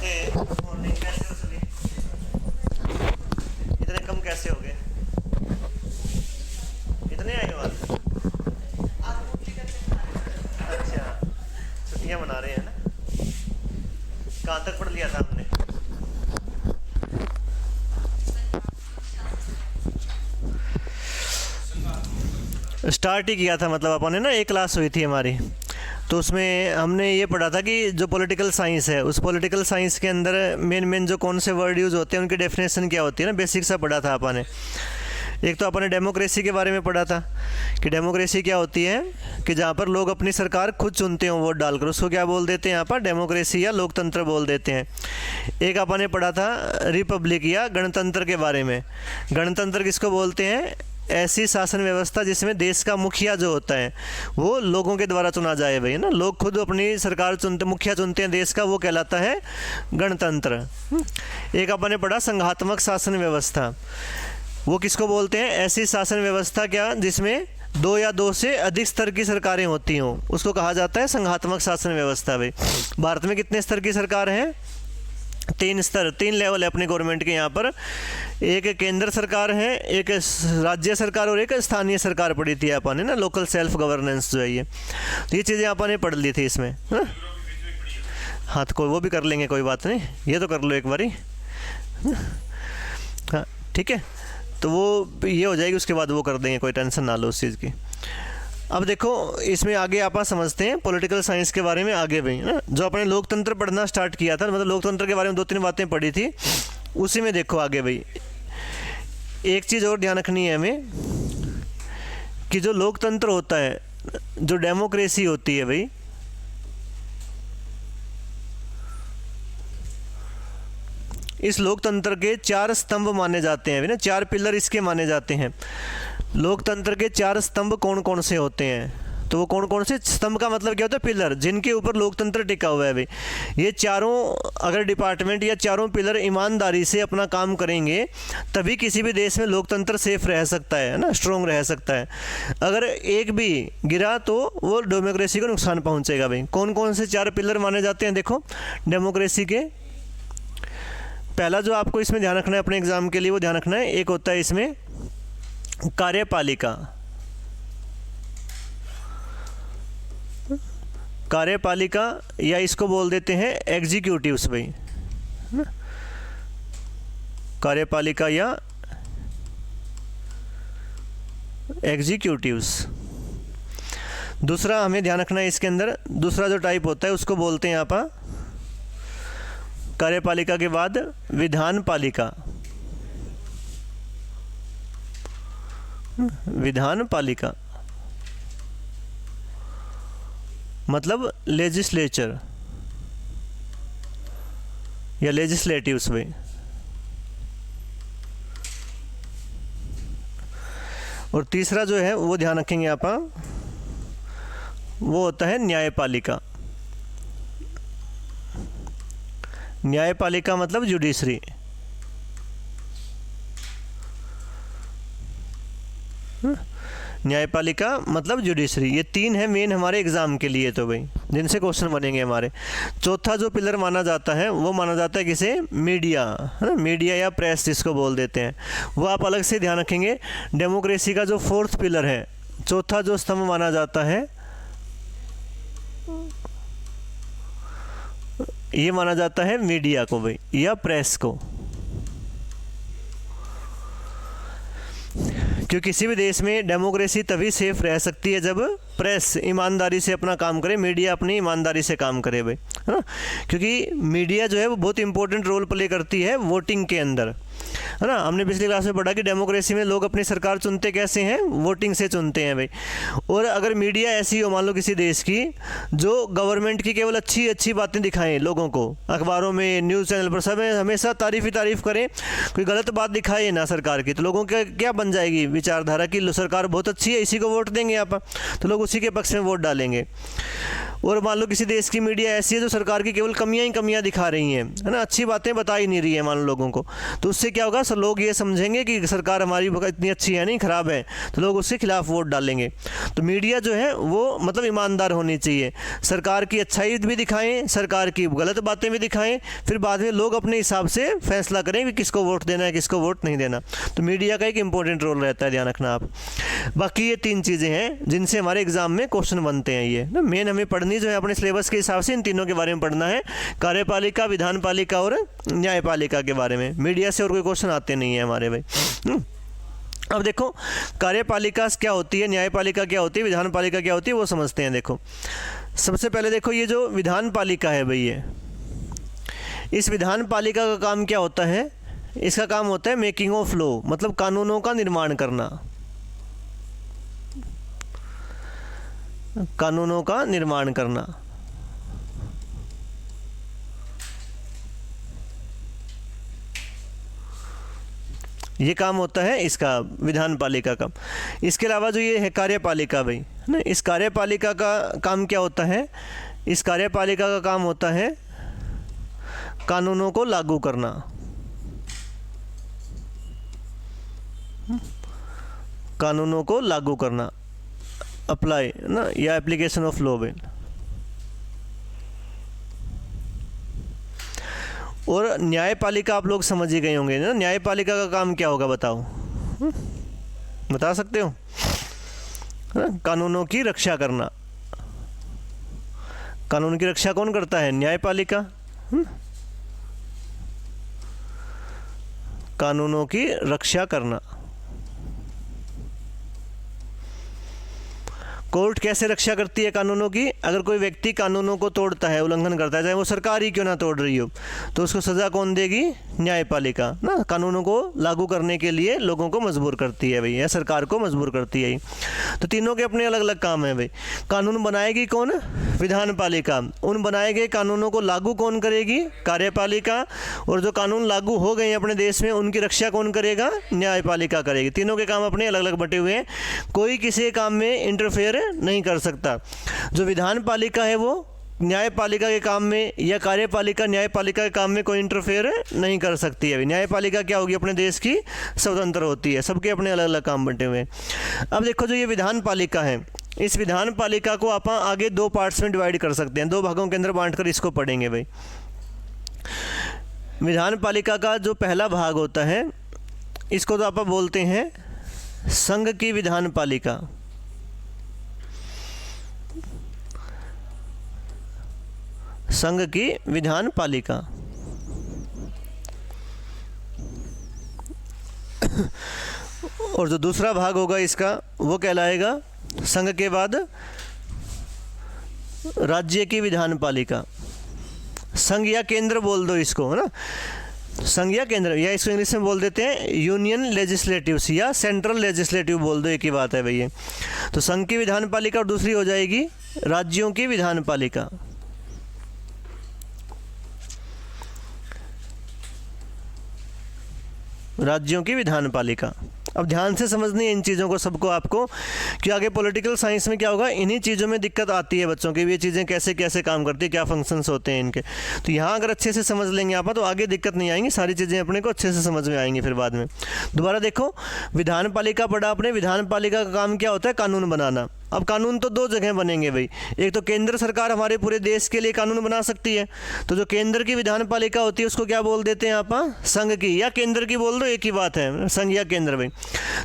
Morning कैसे हो सभी? इतने कम कैसे हो गए? इतने आए हो आज? अच्छा, छुट्टियां मना रहे हैं ना? कहाँ तक पढ़ लिया था आपने? स्टार्ट ही किया था, मतलब अपन ने ना, एक क्लास हुई थी हमारी, तो उसमें हमने ये पढ़ा था कि जो पॉलिटिकल साइंस है, उस पॉलिटिकल साइंस के अंदर मेन जो कौन से वर्ड यूज़ होते हैं, उनकी डेफिनेशन क्या होती है ना, बेसिक सा पढ़ा था अपन ने। एक तो अपन ने डेमोक्रेसी के बारे में पढ़ा था कि डेमोक्रेसी क्या होती है, कि जहाँ पर लोग अपनी सरकार खुद चुनते हो वोट डालकर, उसको क्या बोल देते हैं यहाँ पर, डेमोक्रेसी या लोकतंत्र बोल देते हैं। एक अपन ने पढ़ा था रिपब्लिक या गणतंत्र के बारे में। गणतंत्र किसको बोलते हैं? ऐसी शासन व्यवस्था जिसमें देश का मुखिया जो होता है वो लोगों के द्वारा चुना जाए भाई, है ना, लोग खुद अपनी सरकार चुनते, मुखिया चुनते हैं देश का, वो कहलाता है गणतंत्र। एक अपन ने पढ़ा संघात्मक शासन व्यवस्था। वो किसको बोलते हैं? ऐसी शासन व्यवस्था क्या जिसमें दो या दो से अधिक स्तर की सरकारें होती हों, उसको कहा जाता है संघात्मक शासन व्यवस्था भाई। भारत में कितने स्तर की सरकार है? 3 स्तर, 3 लेवल है अपनी गवर्नमेंट के यहाँ पर। एक केंद्र सरकार है, एक राज्य सरकार और एक स्थानीय सरकार पड़ी थी अपन ने ना, लोकल सेल्फ गवर्नेंस जो है ये। तो ये चीज़ें अपन ने पढ़ ली थी इसमें, है? हाँ, तो कोई वो भी कर लेंगे, कोई बात नहीं, ये तो कर लो एक बारी। हाँ ठीक है, तो वो ये हो जाएगी, उसके बाद वो कर देंगे, कोई टेंशन ना लो उस चीज़ की। अब देखो इसमें आगे आप समझते हैं पॉलिटिकल साइंस के बारे में आगे भी, ना, जो अपने लोकतंत्र पढ़ना स्टार्ट किया था, मतलब लोकतंत्र के बारे में 2-3 बातें पढ़ी थी, उसी में देखो आगे भाई एक चीज़ और ध्यान रखनी है हमें कि जो लोकतंत्र होता है, जो डेमोक्रेसी होती है भाई, इस लोकतंत्र के 4 स्तंभ माने जाते हैं ना, 4 पिलर इसके माने जाते हैं। लोकतंत्र के 4 स्तंभ कौन कौन से होते हैं? तो वो कौन कौन से स्तंभ का मतलब क्या होता है? पिलर, जिनके ऊपर लोकतंत्र टिका हुआ है भाई। ये चारों अगर डिपार्टमेंट या चारों पिलर ईमानदारी से अपना काम करेंगे तभी किसी भी देश में लोकतंत्र सेफ रह सकता है ना, स्ट्रॉन्ग रह सकता है। अगर एक भी गिरा तो वो डेमोक्रेसी को नुकसान पहुँचेगा भाई। कौन कौन से 4 पिलर माने जाते हैं देखो डेमोक्रेसी के? पहला जो आपको इसमें ध्यान रखना है अपने एग्जाम के लिए, वो ध्यान रखना है, एक होता है इसमें कार्यपालिका। कार्यपालिका या इसको बोल देते हैं एग्जीक्यूटिव्स भाई, कार्यपालिका या एग्जीक्यूटिव्स। दूसरा हमें ध्यान रखना है इसके अंदर, दूसरा जो टाइप होता है उसको बोलते हैं यहाँ पर कार्यपालिका के बाद विधान पालिका। विधान पालिका मतलब लेजिस्लेचर या लेजिस्लेटिव्स में। और तीसरा जो है वो ध्यान रखेंगे आप, वो होता है न्यायपालिका। न्यायपालिका मतलब जुडिशरी। न्यायपालिका मतलब जुडिशरी। ये 3 है मेन हमारे एग्ज़ाम के लिए तो भाई, जिनसे क्वेश्चन बनेंगे हमारे। चौथा जो पिलर माना जाता है वो माना जाता है किसे? मीडिया, है ना, मीडिया या प्रेस जिसको बोल देते हैं, वो आप अलग से ध्यान रखेंगे। डेमोक्रेसी का जो 4th पिलर है, चौथा जो स्तंभ माना जाता है, ये माना जाता है मीडिया को भाई, या प्रेस को। क्योंकि किसी भी देश में डेमोक्रेसी तभी सेफ रह सकती है जब प्रेस ईमानदारी से अपना काम करे, मीडिया अपनी ईमानदारी से काम करे भाई, है ना। क्योंकि मीडिया जो है वो बहुत इंपॉर्टेंट रोल प्ले करती है वोटिंग के अंदर, है ना। हमने पिछली क्लास में पढ़ा कि डेमोक्रेसी में लोग अपनी सरकार चुनते कैसे हैं? वोटिंग से चुनते हैं भाई। और अगर मीडिया ऐसी हो मान लो किसी देश की, जो गवर्नमेंट की केवल अच्छी अच्छी बातें दिखाएं लोगों को, अखबारों में, न्यूज़ चैनल पर सब हमेशा तारीफ़ ही तारीफ़ करें, कोई गलत बात दिखाए ना सरकार की, तो लोगों के क्या बन जाएगी विचारधारा की सरकार बहुत अच्छी है, इसी को वोट देंगे आप, तो लोग उसी के पक्ष में वोट डालेंगे। और मान लो किसी देश की मीडिया ऐसी है जो सरकार की केवल कमियां ही कमियां दिखा रही हैं, है ना, अच्छी बातें बता ही नहीं रही है मान लो लोगों को, तो उससे क्या होगा, लोग ये समझेंगे कि सरकार हमारी इतनी अच्छी है नहीं, ख़राब है, तो लोग उसके खिलाफ वोट डालेंगे। तो मीडिया जो है वो मतलब ईमानदार होनी चाहिए, सरकार की अच्छाई भी दिखाएं, सरकार की गलत बातें भी दिखाएं, फिर बाद में लोग अपने हिसाब से फैसला करें कि किसको वोट देना है, किसको वोट नहीं देना। तो मीडिया का एक इंपॉर्टेंट रोल रहता है, ध्यान रखना आप। बाकी ये 3 चीज़ें हैं जिनसे हमारे एग्जाम में क्वेश्चन बनते हैं। ये ना मेन हमें पढ़नी जो है अपने सिलेबस के हिसाब से इन तीनों के बारे में पढ़ना है, कार्यपालिका, विधानपालिका और न्यायपालिका के बारे में। मीडिया से और कोई क्वेश्चन आते नहीं है हमारे भाई। अब देखो कार्यपालिका क्या होती है, न्यायपालिका क्या होती है, विधानपालिका क्या होती है, वो समझते हैं। देखो सबसे पहले देखो ये जो विधानपालिका है भाई, ये इस विधानपालिका का काम क्या होता है, इसका काम होता है मेकिंग ऑफ लॉ, मतलब कानूनों का निर्माण करना, कानूनों का निर्माण करना। ये काम होता है इसका विधानपालिका का। इसके अलावा जो ये है कार्यपालिका भाई, ना, इस कार्यपालिका का काम क्या होता है, इस कार्यपालिका का काम होता है कानूनों को लागू करना, कानूनों को लागू करना, अप्लाई ना, या एप्लीकेशन ऑफ लॉ भाई। और न्यायपालिका आप लोग समझ ही गए होंगे ना, न्यायपालिका का काम क्या होगा बताओ, बता सकते हो? कानूनों की रक्षा करना। कानून की रक्षा कौन करता है? न्यायपालिका। कानूनों की रक्षा करना। कोर्ट कैसे रक्षा करती है कानूनों की? अगर कोई व्यक्ति कानूनों को तोड़ता है, उल्लंघन करता है, चाहे वो सरकार ही क्यों ना तोड़ रही हो, तो उसको सज़ा कौन देगी? न्यायपालिका ना। कानूनों को लागू करने के लिए लोगों को मजबूर करती है भाई, या सरकार को मजबूर करती है। तो तीनों के अपने अलग अलग काम हैं भाई। कानून बनाएगी कौन? विधानपालिका। उन बनाए गए कानूनों को लागू कौन करेगी? कार्यपालिका। और जो कानून लागू हो गए अपने देश में, उनकी रक्षा कौन करेगा? न्यायपालिका करेगी। तीनों के काम अपने अलग अलग बटे हुए हैं, कोई किसी काम में इंटरफेयर नहीं कर सकता। जो विधानपालिका है वो न्यायपालिका के काम में, या कार्यपालिका न्यायपालिका के काम में कोई इंटरफेयर नहीं कर सकती है। न्यायपालिका क्या होगी? अपने देश की स्वतंत्र होती है, सबके अपने अलग अलग काम बटे हुए हैं। अब देखो जो ये विधानपालिका है, इस विधानपालिका को आप आगे 2 पार्ट्स में डिवाइड कर सकते हैं, 2 भागों के अंदर बांटकर इसको पढ़ेंगे भाई। विधानपालिका का जो पहला भाग होता है, इसको तो आप बोलते हैं संघ की विधानपालिका। संघ की विधानपालिका। और जो दूसरा भाग होगा इसका, वो कहलाएगा संघ के बाद राज्य की विधानपालिका। संघ या केंद्र बोल दो इसको, है ना, संघ या केंद्र, या इसको इंग्लिश में बोल देते हैं यूनियन लेजिस्लेटिव्स या सेंट्रल लेजिस्लेटिव बोल दो, एक ही बात है भैया। तो संघ की विधानपालिका और दूसरी हो जाएगी राज्यों की विधानपालिका। राज्यों की विधानपालिका। अब ध्यान से समझनी है इन चीज़ों को सबको आपको, कि आगे पॉलिटिकल साइंस में क्या होगा, इन्हीं चीज़ों में दिक्कत आती है बच्चों की, ये चीज़ें कैसे कैसे काम करती है, क्या फंक्शंस होते हैं इनके। तो यहाँ अगर अच्छे से समझ लेंगे आप तो आगे दिक्कत नहीं आएंगी, सारी चीज़ें अपने को अच्छे से समझ में आएंगी फिर बाद में। दोबारा देखो, विधानपालिका पढ़ा आपने, विधानपालिका का काम क्या होता है? कानून बनाना। अब कानून तो 2 जगह बनेंगे भाई, एक तो केंद्र सरकार हमारे पूरे देश के लिए कानून बना सकती है, तो जो केंद्र की विधानपालिका होती है उसको क्या बोल देते हैं आप? संघ की, या केंद्र की बोल दो, एक ही बात है, संघ या केंद्र भाई।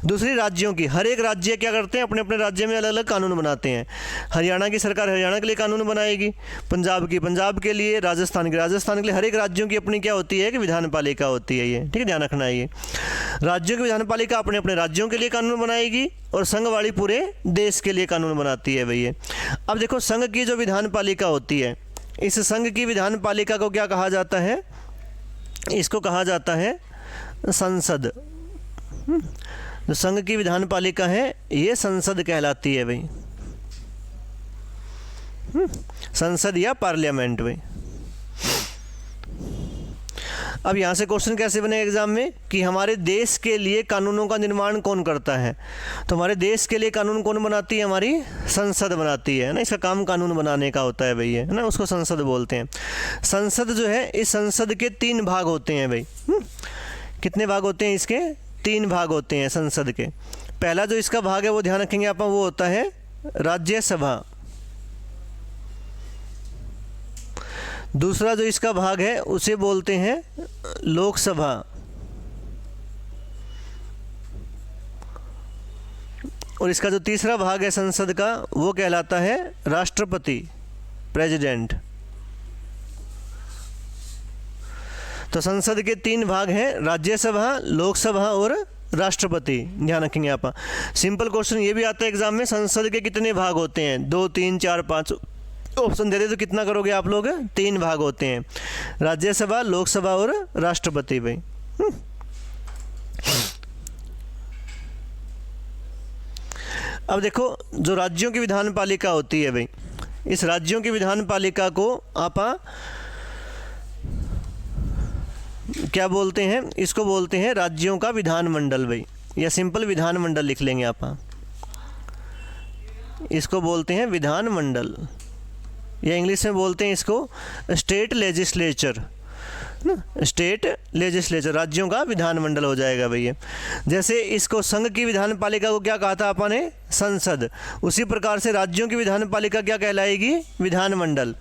दूसरी राज्यों की, हर एक राज्य क्या करते हैं? अपने अपने राज्य में अलग अलग कानून बनाते हैं। हरियाणा की सरकार हरियाणा के लिए कानून बनाएगी, पंजाब की पंजाब के लिए, राजस्थान के लिए, हर एक राज्यों की अपनी क्या होती है कि विधानपालिका होती है। ये ठीक है, ध्यान रखना है। ये राज्यों की विधानपालिका अपने अपने राज्यों के लिए कानून बनाएगी, और संघ वाली पूरे देश के लिए कानून बनाती है भैया। अब देखो संघ की जो विधानपालिका होती है, इस संघ की विधानपालिका को क्या कहा जाता है? इसको कहा जाता है संसद। जो संघ की विधानपालिका है ये संसद कहलाती है भाई, संसद या पार्लियामेंट भाई। अब यहाँ से क्वेश्चन कैसे बने एग्जाम में कि हमारे देश के लिए कानूनों का निर्माण कौन करता है। तो हमारे देश के लिए कानून कौन बनाती है, हमारी संसद बनाती है ना। इसका काम कानून बनाने का होता है भाई, है ना, उसको संसद बोलते हैं। संसद जो है, इस संसद के 3 भाग होते हैं भाई। कितने भाग होते हैं इसके? 3 भाग होते हैं संसद के। पहला जो इसका भाग है वो ध्यान रखेंगे आप, वो होता है राज्यसभा। दूसरा जो इसका भाग है उसे बोलते हैं लोकसभा। और इसका जो तीसरा भाग है संसद का वो कहलाता है राष्ट्रपति, प्रेसिडेंट। तो संसद के 3 भाग हैं, राज्यसभा, लोकसभा और राष्ट्रपति। ध्यान रखेंगे आप। सिंपल क्वेश्चन ये भी आता है एग्जाम में, संसद के कितने भाग होते हैं? 2, 3, 4, 5 ऑप्शन दे दे तो कितना करोगे आप लोग? 3 भाग होते हैं, राज्यसभा, लोकसभा और राष्ट्रपति भाई। अब देखो, जो राज्यों की विधान पालिका होती है भाई, इस राज्यों की विधान पालिका को आप क्या बोलते हैं? इसको बोलते हैं राज्यों का विधानमंडल भाई, या सिंपल विधानमंडल लिख लेंगे आप। इसको बोलते हैं विधानमंडल, या इंग्लिश में बोलते हैं इसको स्टेट लेजिस्लेचर ना, स्टेट लेजिस्लेचर, राज्यों का विधानमंडल हो जाएगा भैया। जैसे इसको संघ की विधान पालिका को क्या कहा था अपन ने? संसद। उसी प्रकार से राज्यों की विधान पालिका क्या कहलाएगी? विधानमंडल।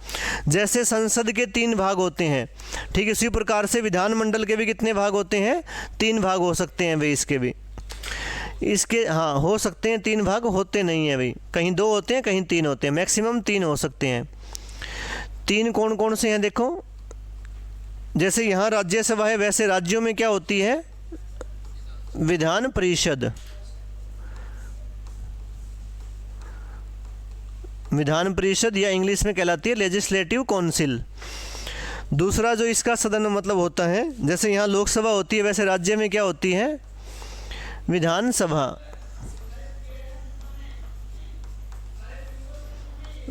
जैसे संसद के 3 भाग होते हैं, ठीक है, इसी प्रकार से विधानमंडल के भी कितने भाग होते हैं? 3 भाग हो सकते हैं भाई इसके भी। इसके हाँ हो सकते हैं 3 भाग, होते नहीं है भाई, कहीं 2 होते हैं, कहीं 3 होते हैं, मैक्सिमम 3 हो सकते हैं। 3 कौन कौन से हैं देखो, जैसे यहाँ राज्यसभा है, वैसे राज्यों में क्या होती है? विधान परिषद। विधान परिषद या इंग्लिश में कहलाती है लेजिस्लेटिव काउंसिल। दूसरा जो इसका सदन मतलब होता है, जैसे यहाँ लोकसभा होती है वैसे राज्य में क्या होती है? विधानसभा।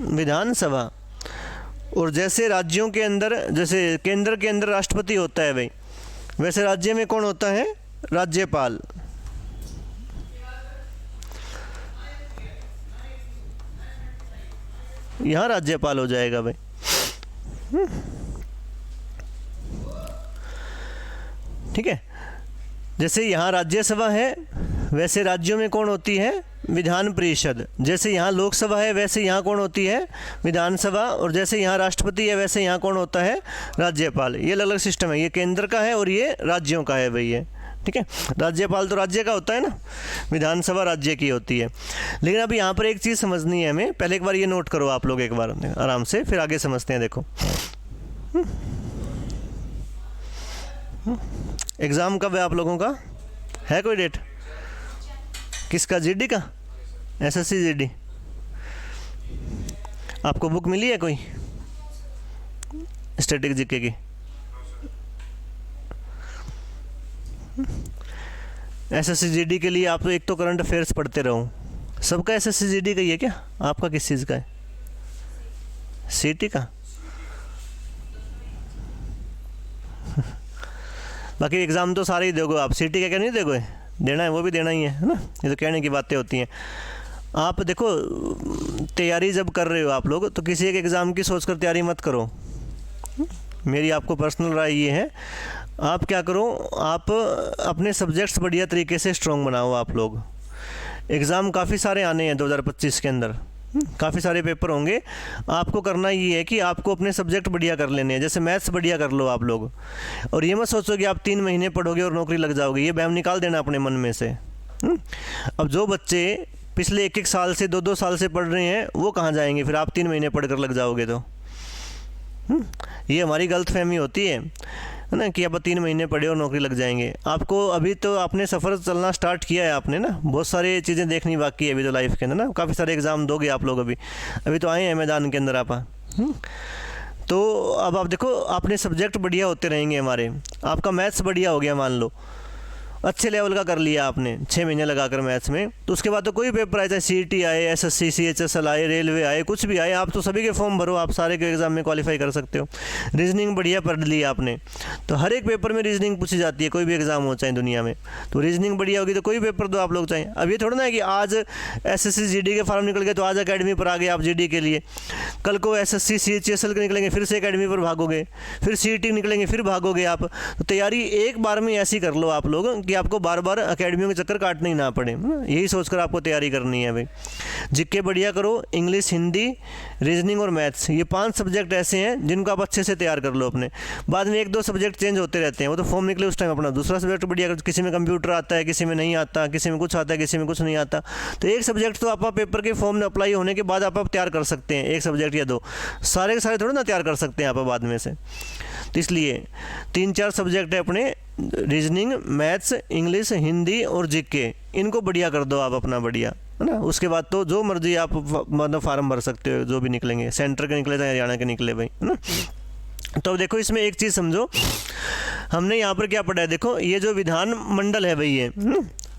विधानसभा। और जैसे राज्यों के अंदर, जैसे केंद्र के अंदर राष्ट्रपति होता है भाई, वैसे राज्य में कौन होता है? राज्यपाल। यहाँ राज्यपाल हो जाएगा भाई। ठीक है, जैसे यहाँ राज्यसभा है वैसे राज्यों में कौन होती है? विधान परिषद। जैसे यहाँ लोकसभा है वैसे यहाँ कौन होती है? विधानसभा। और जैसे यहाँ राष्ट्रपति है वैसे यहाँ कौन होता है? राज्यपाल। ये अलग अलग सिस्टम है, ये केंद्र का है और ये राज्यों का है भाई, ये ठीक है। राज्यपाल तो राज्य का होता है ना, विधानसभा राज्य की होती है। लेकिन अब यहाँ पर एक चीज़ समझनी है हमें, पहले एक बार ये नोट करो आप लोग एक बार आराम से, फिर आगे समझते हैं। देखो एग्ज़ाम कब है आप लोगों का? है कोई डेट? किसका? जीडी का? SSC GD? आपको बुक मिली है कोई स्टैटिक जीके की? एसएससी जीडी के लिए आप तो एक तो करंट अफेयर्स पढ़ते रहो। सबका एसएससी जीडी का ही है क्या? आपका किस चीज़ का है? सीटी का? बाकी एग्ज़ाम तो सारे ही दोगे आप, सीटी का क्या नहीं दोगे? देना है, वो भी देना ही है ना। ये तो कहने की बातें होती हैं। आप देखो, तैयारी जब कर रहे हो आप लोग तो किसी एक एग्ज़ाम की सोचकर तैयारी मत करो। मेरी आपको पर्सनल राय ये है, आप क्या करो, आप अपने सब्जेक्ट्स बढ़िया तरीके से स्ट्रॉन्ग बनाओ। आप लोग एग्ज़ाम काफ़ी सारे आने हैं 2025 के अंदर, काफ़ी सारे पेपर होंगे। आपको करना ये है कि आपको अपने सब्जेक्ट बढ़िया कर लेने हैं। जैसे मैथ्स बढ़िया कर लो आप लोग, और ये मत सोचो कि आप 3 महीने पढ़ोगे और नौकरी लग जाओगे, ये वहम निकाल देना अपने मन में से। अब जो बच्चे पिछले 1-1 साल से 2-2 साल से पढ़ रहे हैं वो कहाँ जाएंगे फिर? आप 3 महीने पढ़ कर लग जाओगे तो ये हमारी गलतफहमी होती है ना, कि अब 3 महीने पढ़े और नौकरी लग जाएंगे। आपको अभी तो आपने सफ़र चलना स्टार्ट किया है आपने ना, बहुत सारी चीज़ें देखनी बाकी है अभी तो लाइफ के अंदर ना। काफ़ी सारे एग्ज़ाम दोगे आप लोग, अभी तो आए हैं मैदान के अंदर आप। तो अब आप देखो, अपने सब्जेक्ट बढ़िया होते रहेंगे हमारे। आपका मैथ्स बढ़िया हो गया मान लो, अच्छे लेवल का कर लिया आपने 6 महीने लगाकर मैथ्स में, तो उसके बाद तो कोई पेपर आए, चाहे CET आए, SSC CHSL आए, रेलवे आए, कुछ भी आए, आप तो सभी के फॉर्म भरो, आप सारे के एग्ज़ाम में क्वालिफाई कर सकते हो। रीजनिंग बढ़िया पढ़ लिया आपने, तो हर एक पेपर में रीजनिंग पूछी जाती है, कोई भी एग्ज़ाम हो चाहे दुनिया में, तो रीजनिंग बढ़िया होगी तो कोई पेपर दो आप लोग चाहें। अब ये थोड़ा ना है कि आज SSC GD के फॉर्म निकल गए तो आज अकेडमी पर आ गए आप GD के लिए, कल को SSC CHSL के निकलेंगे फिर से अकेडमी पर भागोगे, फिर CET निकलेंगे फिर भागोगे आप। तो तैयारी एक बार में ऐसी कर लो आप लोग कि आपको बार बार अकेडमियों के चक्कर काटने ही ना पड़े, यही सोचकर आपको तैयारी करनी है भाई। जीके बढ़िया करो, इंग्लिश, हिंदी, रीजनिंग और मैथ्स, ये 5 सब्जेक्ट ऐसे हैं जिनको आप अच्छे से तैयार कर लो अपने। बाद में 1-2 सब्जेक्ट चेंज होते रहते हैं, वो तो फॉर्म निकले उस टाइम अपना दूसरा सब्जेक्ट बढ़िया करो। किसी में कंप्यूटर आता है, किसी में नहीं आता, किसी में कुछ आता है, किसी में कुछ नहीं आता, तो एक सब्जेक्ट तो आप पेपर के फॉर्म में अप्लाई होने के बाद आप तैयार कर सकते हैं, एक सब्जेक्ट या 2, सारे के सारे थोड़ा ना तैयार कर सकते हैं आप बाद में से। तो इसलिए 3-4 सब्जेक्ट है अपने, रीजनिंग, मैथ्स, इंग्लिश, हिंदी और जीके, इनको बढ़िया कर दो आप अपना बढ़िया, है ना। उसके बाद तो जो मर्जी आप मतलब फार्म भर सकते हो, जो भी निकलेंगे, सेंटर के निकले चाहे हरियाणा के निकले भाई, है ना। तो अब देखो इसमें एक चीज़ समझो, हमने यहाँ पर क्या पढ़ा है, देखो ये जो विधान मंडल है भाई, ये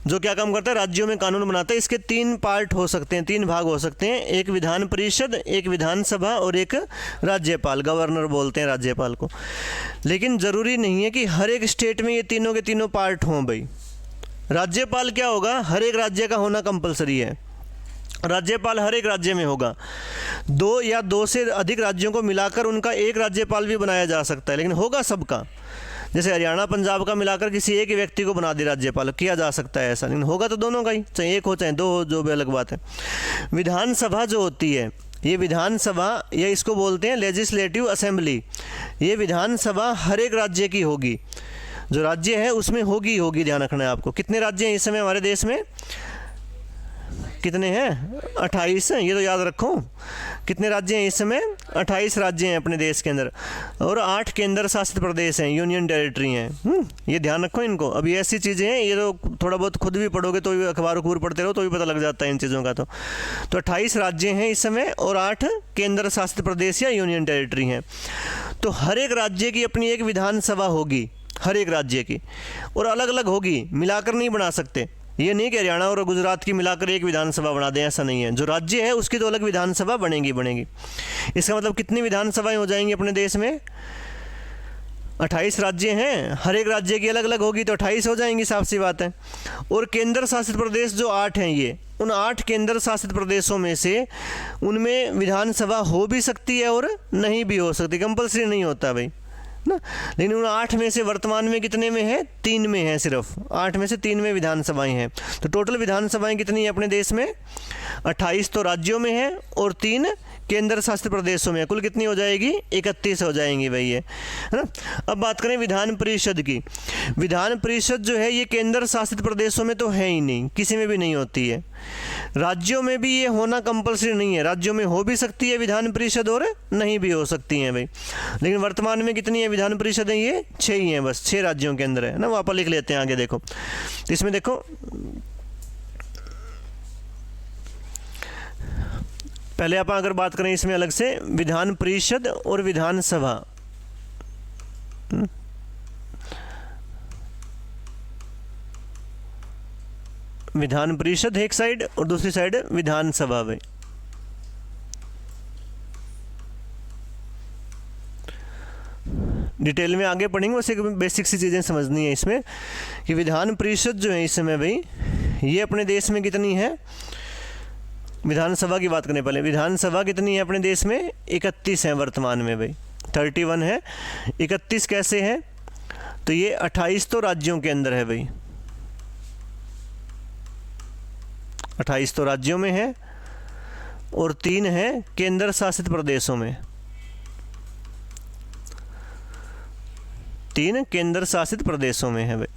जो क्या काम करता है, राज्यों में कानून बनाता है। इसके 3 पार्ट हो सकते हैं, 3 भाग हो सकते हैं, एक विधान परिषद, एक विधानसभा और एक राज्यपाल, गवर्नर बोलते हैं राज्यपाल को। लेकिन ज़रूरी नहीं है कि हर एक स्टेट में ये तीनों के तीनों पार्ट हों भाई। राज्यपाल क्या होगा, हर एक राज्य का होना कंपलसरी है, राज्यपाल हर एक राज्य में होगा। 2 या 2 से अधिक राज्यों को मिलाकर उनका एक राज्यपाल भी बनाया जा सकता है, लेकिन होगा सबका। जैसे हरियाणा पंजाब का मिलाकर किसी एक ही व्यक्ति को बना दे राज्यपाल, किया जा सकता है ऐसा, लेकिन होगा तो दोनों का ही, चाहे एक हो चाहे 2 हो, जो भी अलग बात है। विधानसभा जो होती है, ये विधानसभा, या इसको बोलते हैं लेजिस्लेटिव असेंबली, ये विधानसभा हर एक राज्य की होगी, जो राज्य है उसमें होगी, ध्यान रखना है आपको। कितने राज्य हैं इस समय हमारे देश में, कितने हैं, 28 हैं, ये तो याद रखो। कितने राज्य हैं इस समय, 28 राज्य हैं अपने देश के अंदर, और 8 केंद्र शासित प्रदेश हैं, यूनियन टेरिटरी हैं। ये ध्यान रखो इनको। अभी ऐसी चीज़ें हैं, ये तो थोड़ा बहुत खुद भी पढ़ोगे तो भी, अखबार पढ़ते रहो तो भी पता लग जाता है इन चीज़ों का। तो 28 राज्य हैं इस समय और 8 केंद्र शासित प्रदेश या यूनियन टेरिटरी हैं। तो हर एक राज्य की अपनी एक विधानसभा होगी, हर एक राज्य की, और अलग अलग होगी, मिलाकर नहीं बना सकते। ये नहीं कि हरियाणा और गुजरात की मिलाकर एक विधानसभा बना दें, ऐसा नहीं है। जो राज्य है उसकी तो अलग विधानसभा बनेगी। इसका मतलब कितनी विधानसभाएं हो जाएंगी अपने देश में, 28 राज्य हैं, हर एक राज्य की अलग अलग होगी तो 28 हो जाएंगी, साफ सी बात है। और केंद्र शासित प्रदेश जो 8 हैं, ये उन 8 केंद्र शासित प्रदेशों में से उनमें विधानसभा हो भी सकती है और नहीं भी हो सकती, कंपल्सरी नहीं होता भाई ना। लेकिन उन 8 में से वर्तमान में कितने में है, 3 में है, सिर्फ 8 में से 3 में विधानसभाएं हैं। तो टोटल विधानसभाएं कितनी है अपने देश में, 28 तो राज्यों में है और 3 केंद्र शासित प्रदेशों में। कुल कितनी हो जाएगी, 31 हो जाएंगी भाई, ये है ना। अब बात करें विधान परिषद की। विधान परिषद जो है ये केंद्र शासित प्रदेशों में तो है ही नहीं, किसी में भी नहीं होती है। राज्यों में भी ये होना कंपलसरी नहीं है, राज्यों में हो भी सकती है विधान परिषद और नहीं भी हो सकती हैं भाई। लेकिन वर्तमान में कितनी है विधान परिषद है, ये 6 ही हैं बस, 6 राज्यों के अंदर है ना। वो आप लिख लेते हैं आगे, देखो तो इसमें देखो पहले आप अगर बात करें इसमें अलग से विधान परिषद और विधानसभा, विधान परिषद एक साइड और दूसरी साइड विधानसभा भाई। डिटेल में आगे पढ़ेंगे, वैसे बेसिक सी चीज़ें समझनी है इसमें कि विधान परिषद जो है इस समय भाई ये अपने देश में कितनी है। विधानसभा की बात करें पहले, विधानसभा कितनी है अपने देश में, 31 है वर्तमान में भाई, 31 है। 31 कैसे है, तो ये 28 तो राज्यों के अंदर है भाई, 28 तो राज्यों में है और 3 है केंद्र शासित प्रदेशों में, 3 केंद्र शासित प्रदेशों में है भाई।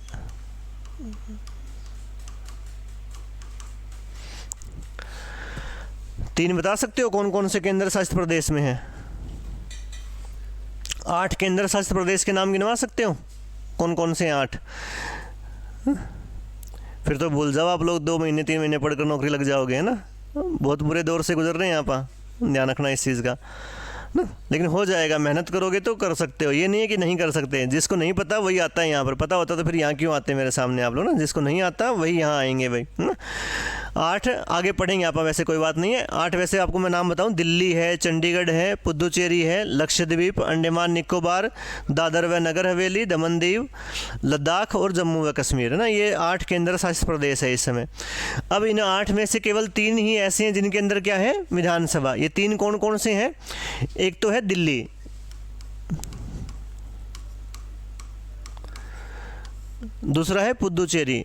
तीन बता सकते हो कौन कौन से केंद्र शासित प्रदेश में है। 8 केंद्र शासित प्रदेश के नाम गिनवा सकते हो, कौन कौन से हैं 8। फिर तो भूल जाओ आप लोग, 2 महीने 3 महीने पढ़कर नौकरी लग जाओगे, है ना। बहुत बुरे दौर से गुजर रहे हैं आप, ध्यान रखना इस चीज़ का, ना, लेकिन हो जाएगा, मेहनत करोगे तो कर सकते हो, ये नहीं है कि नहीं कर सकते। जिसको नहीं पता वही आता है यहाँ पर, पता होता तो फिर यहाँ क्यों आते मेरे सामने आप लोग ना, जिसको नहीं आता वही यहाँ आएंगे भाई, है ना। 8 आगे पढ़ेंगे आप, वैसे कोई बात नहीं है। 8 वैसे आपको मैं नाम बताऊँ, दिल्ली है, चंडीगढ़ है, पुदुचेरी है, लक्षद्वीप, अंडमान निकोबार, दादर व नगर हवेली, दमन दीव, लद्दाख और जम्मू व कश्मीर, है ना। ये 8 केंद्र शासित प्रदेश है इस समय। अब इन 8 में से केवल 3 ही ऐसे हैं जिनके अंदर क्या है, विधानसभा। ये 3 कौन कौन से हैं? एक तो है दिल्ली, दूसरा है पुदुचेरी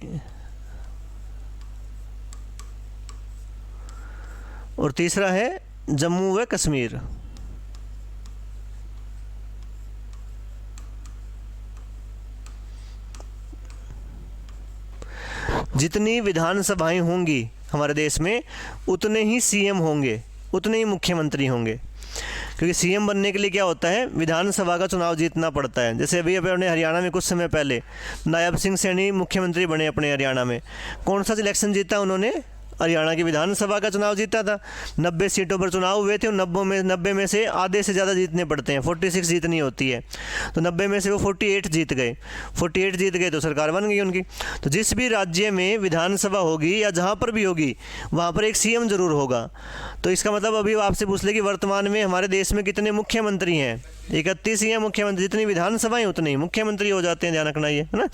और तीसरा है जम्मू व कश्मीर। जितनी विधानसभाएं होंगी हमारे देश में उतने ही सीएम होंगे, उतने ही मुख्यमंत्री होंगे। क्योंकि सीएम बनने के लिए क्या होता है, विधानसभा का चुनाव जीतना पड़ता है। जैसे अभी अपने हरियाणा में कुछ समय पहले नायब सिंह सैनी मुख्यमंत्री बने अपने हरियाणा में। कौन सा इलेक्शन जीता उन्होंने? हरियाणा की विधानसभा का चुनाव जीता था। 90 सीटों पर चुनाव हुए थे और 90 में से आधे से ज़्यादा जीतने पड़ते हैं, 46 जीतनी होती है। तो 90 में से वो 48 जीत गए, 48 जीत गए तो सरकार बन गई उनकी। तो जिस भी राज्य में विधानसभा होगी या जहाँ पर भी होगी वहाँ पर एक सीएम जरूर होगा। तो इसका मतलब अभी आपसे पूछ ले कि वर्तमान में हमारे देश में कितने मुख्यमंत्री हैं? 31 ही हैं मुख्यमंत्री। जितनी विधानसभाएं उतने ही मुख्यमंत्री हो जाते हैं, ध्यान रखना ये, है ना।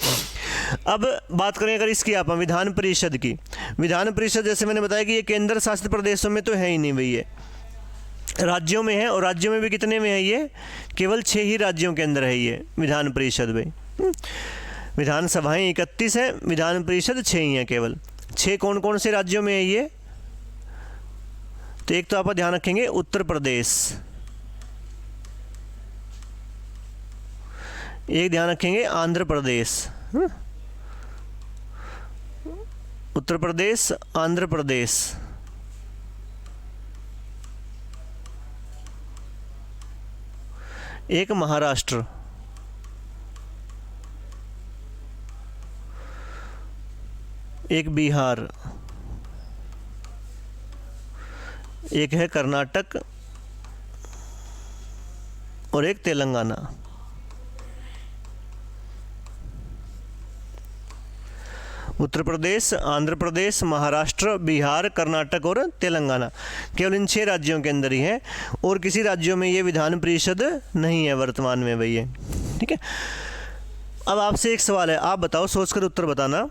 अब बात करें अगर इसकी आप विधान परिषद की। विधान परिषद जैसे मैंने बताया कि ये केंद्र शासित प्रदेशों में तो है ही नहीं भाई, ये राज्यों में है। और राज्यों में भी कितने में है ये? केवल 6 ही राज्यों के अंदर है ये विधान परिषद भाई। विधानसभाएं 31 है, विधान परिषद 6 ही हैं केवल। 6 कौन कौन से राज्यों में है ये? तो एक तो आप ध्यान रखेंगे उत्तर प्रदेश, एक ध्यान रखेंगे आंध्र प्रदेश, उत्तर प्रदेश, आंध्र प्रदेश, एक महाराष्ट्र, एक बिहार, एक है कर्नाटक और एक तेलंगाना। उत्तर प्रदेश, आंध्र प्रदेश, महाराष्ट्र, बिहार, कर्नाटक और तेलंगाना, केवल इन 6 राज्यों के अंदर ही है। और किसी राज्यों में ये विधान परिषद नहीं है वर्तमान में भैया, ठीक है। अब आपसे एक सवाल है, आप बताओ, सोचकर उत्तर बताना।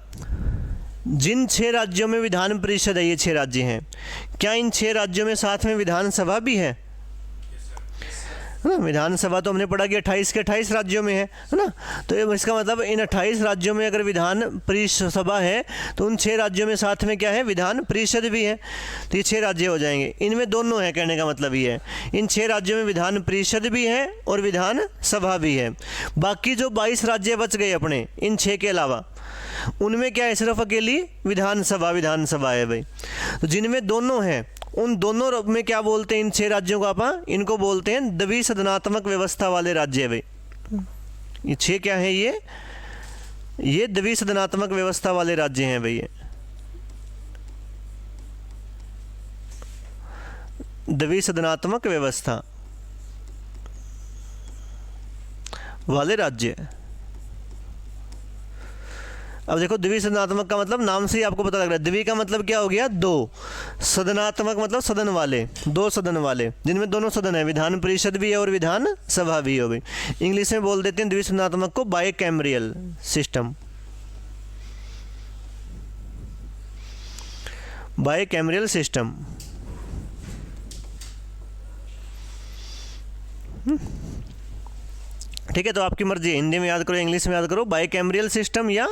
जिन 6 राज्यों में विधान परिषद है, ये 6 राज्य हैं, क्या इन 6 राज्यों में साथ में विधानसभा भी है ना। विधानसभा तो हमने पढ़ा कि 28 के 28 राज्यों में है ना। तो इसका मतलब इन 28 राज्यों में अगर विधान परिषद है तो उन 6 राज्यों में साथ में क्या है, विधान परिषद भी है। तो ये 6 राज्य हो जाएंगे, इनमें दोनों है, कहने का मतलब ये है इन 6 राज्यों में विधान परिषद भी है और विधान सभा भी है। बाकी जो 22 राज्य बच गए अपने इन 6 के अलावा, उनमें क्या है, सिर्फ अकेली विधानसभा है भाई। तो जिनमें दोनों हैं उन दोनों में क्या बोलते हैं इन 6 राज्यों को? आप इनको बोलते हैं द्विसदनात्मक व्यवस्था वाले राज्य भाई। ये 6 क्या है, ये द्विसदनात्मक व्यवस्था वाले राज्य हैं भाई। द्विसदनात्मक व्यवस्था वाले राज्य। अब देखो, द्विसदनात्मक का मतलब नाम से ही आपको पता लग रहा है। द्वि का मतलब क्या हो गया, 2। सदनात्मक मतलब सदन वाले, 2 सदन वाले, जिनमें दोनों सदन है, विधान परिषद भी है और विधान सभा भी हो गई। इंग्लिश में बोल देते हैं द्विसदनात्मक को बाइकैमरियल सिस्टम, बाइकैमरियल सिस्टम। ठीक है, तो आपकी मर्जी है, हिंदी में याद करो, इंग्लिश में याद करो, बाइकैमरियल सिस्टम या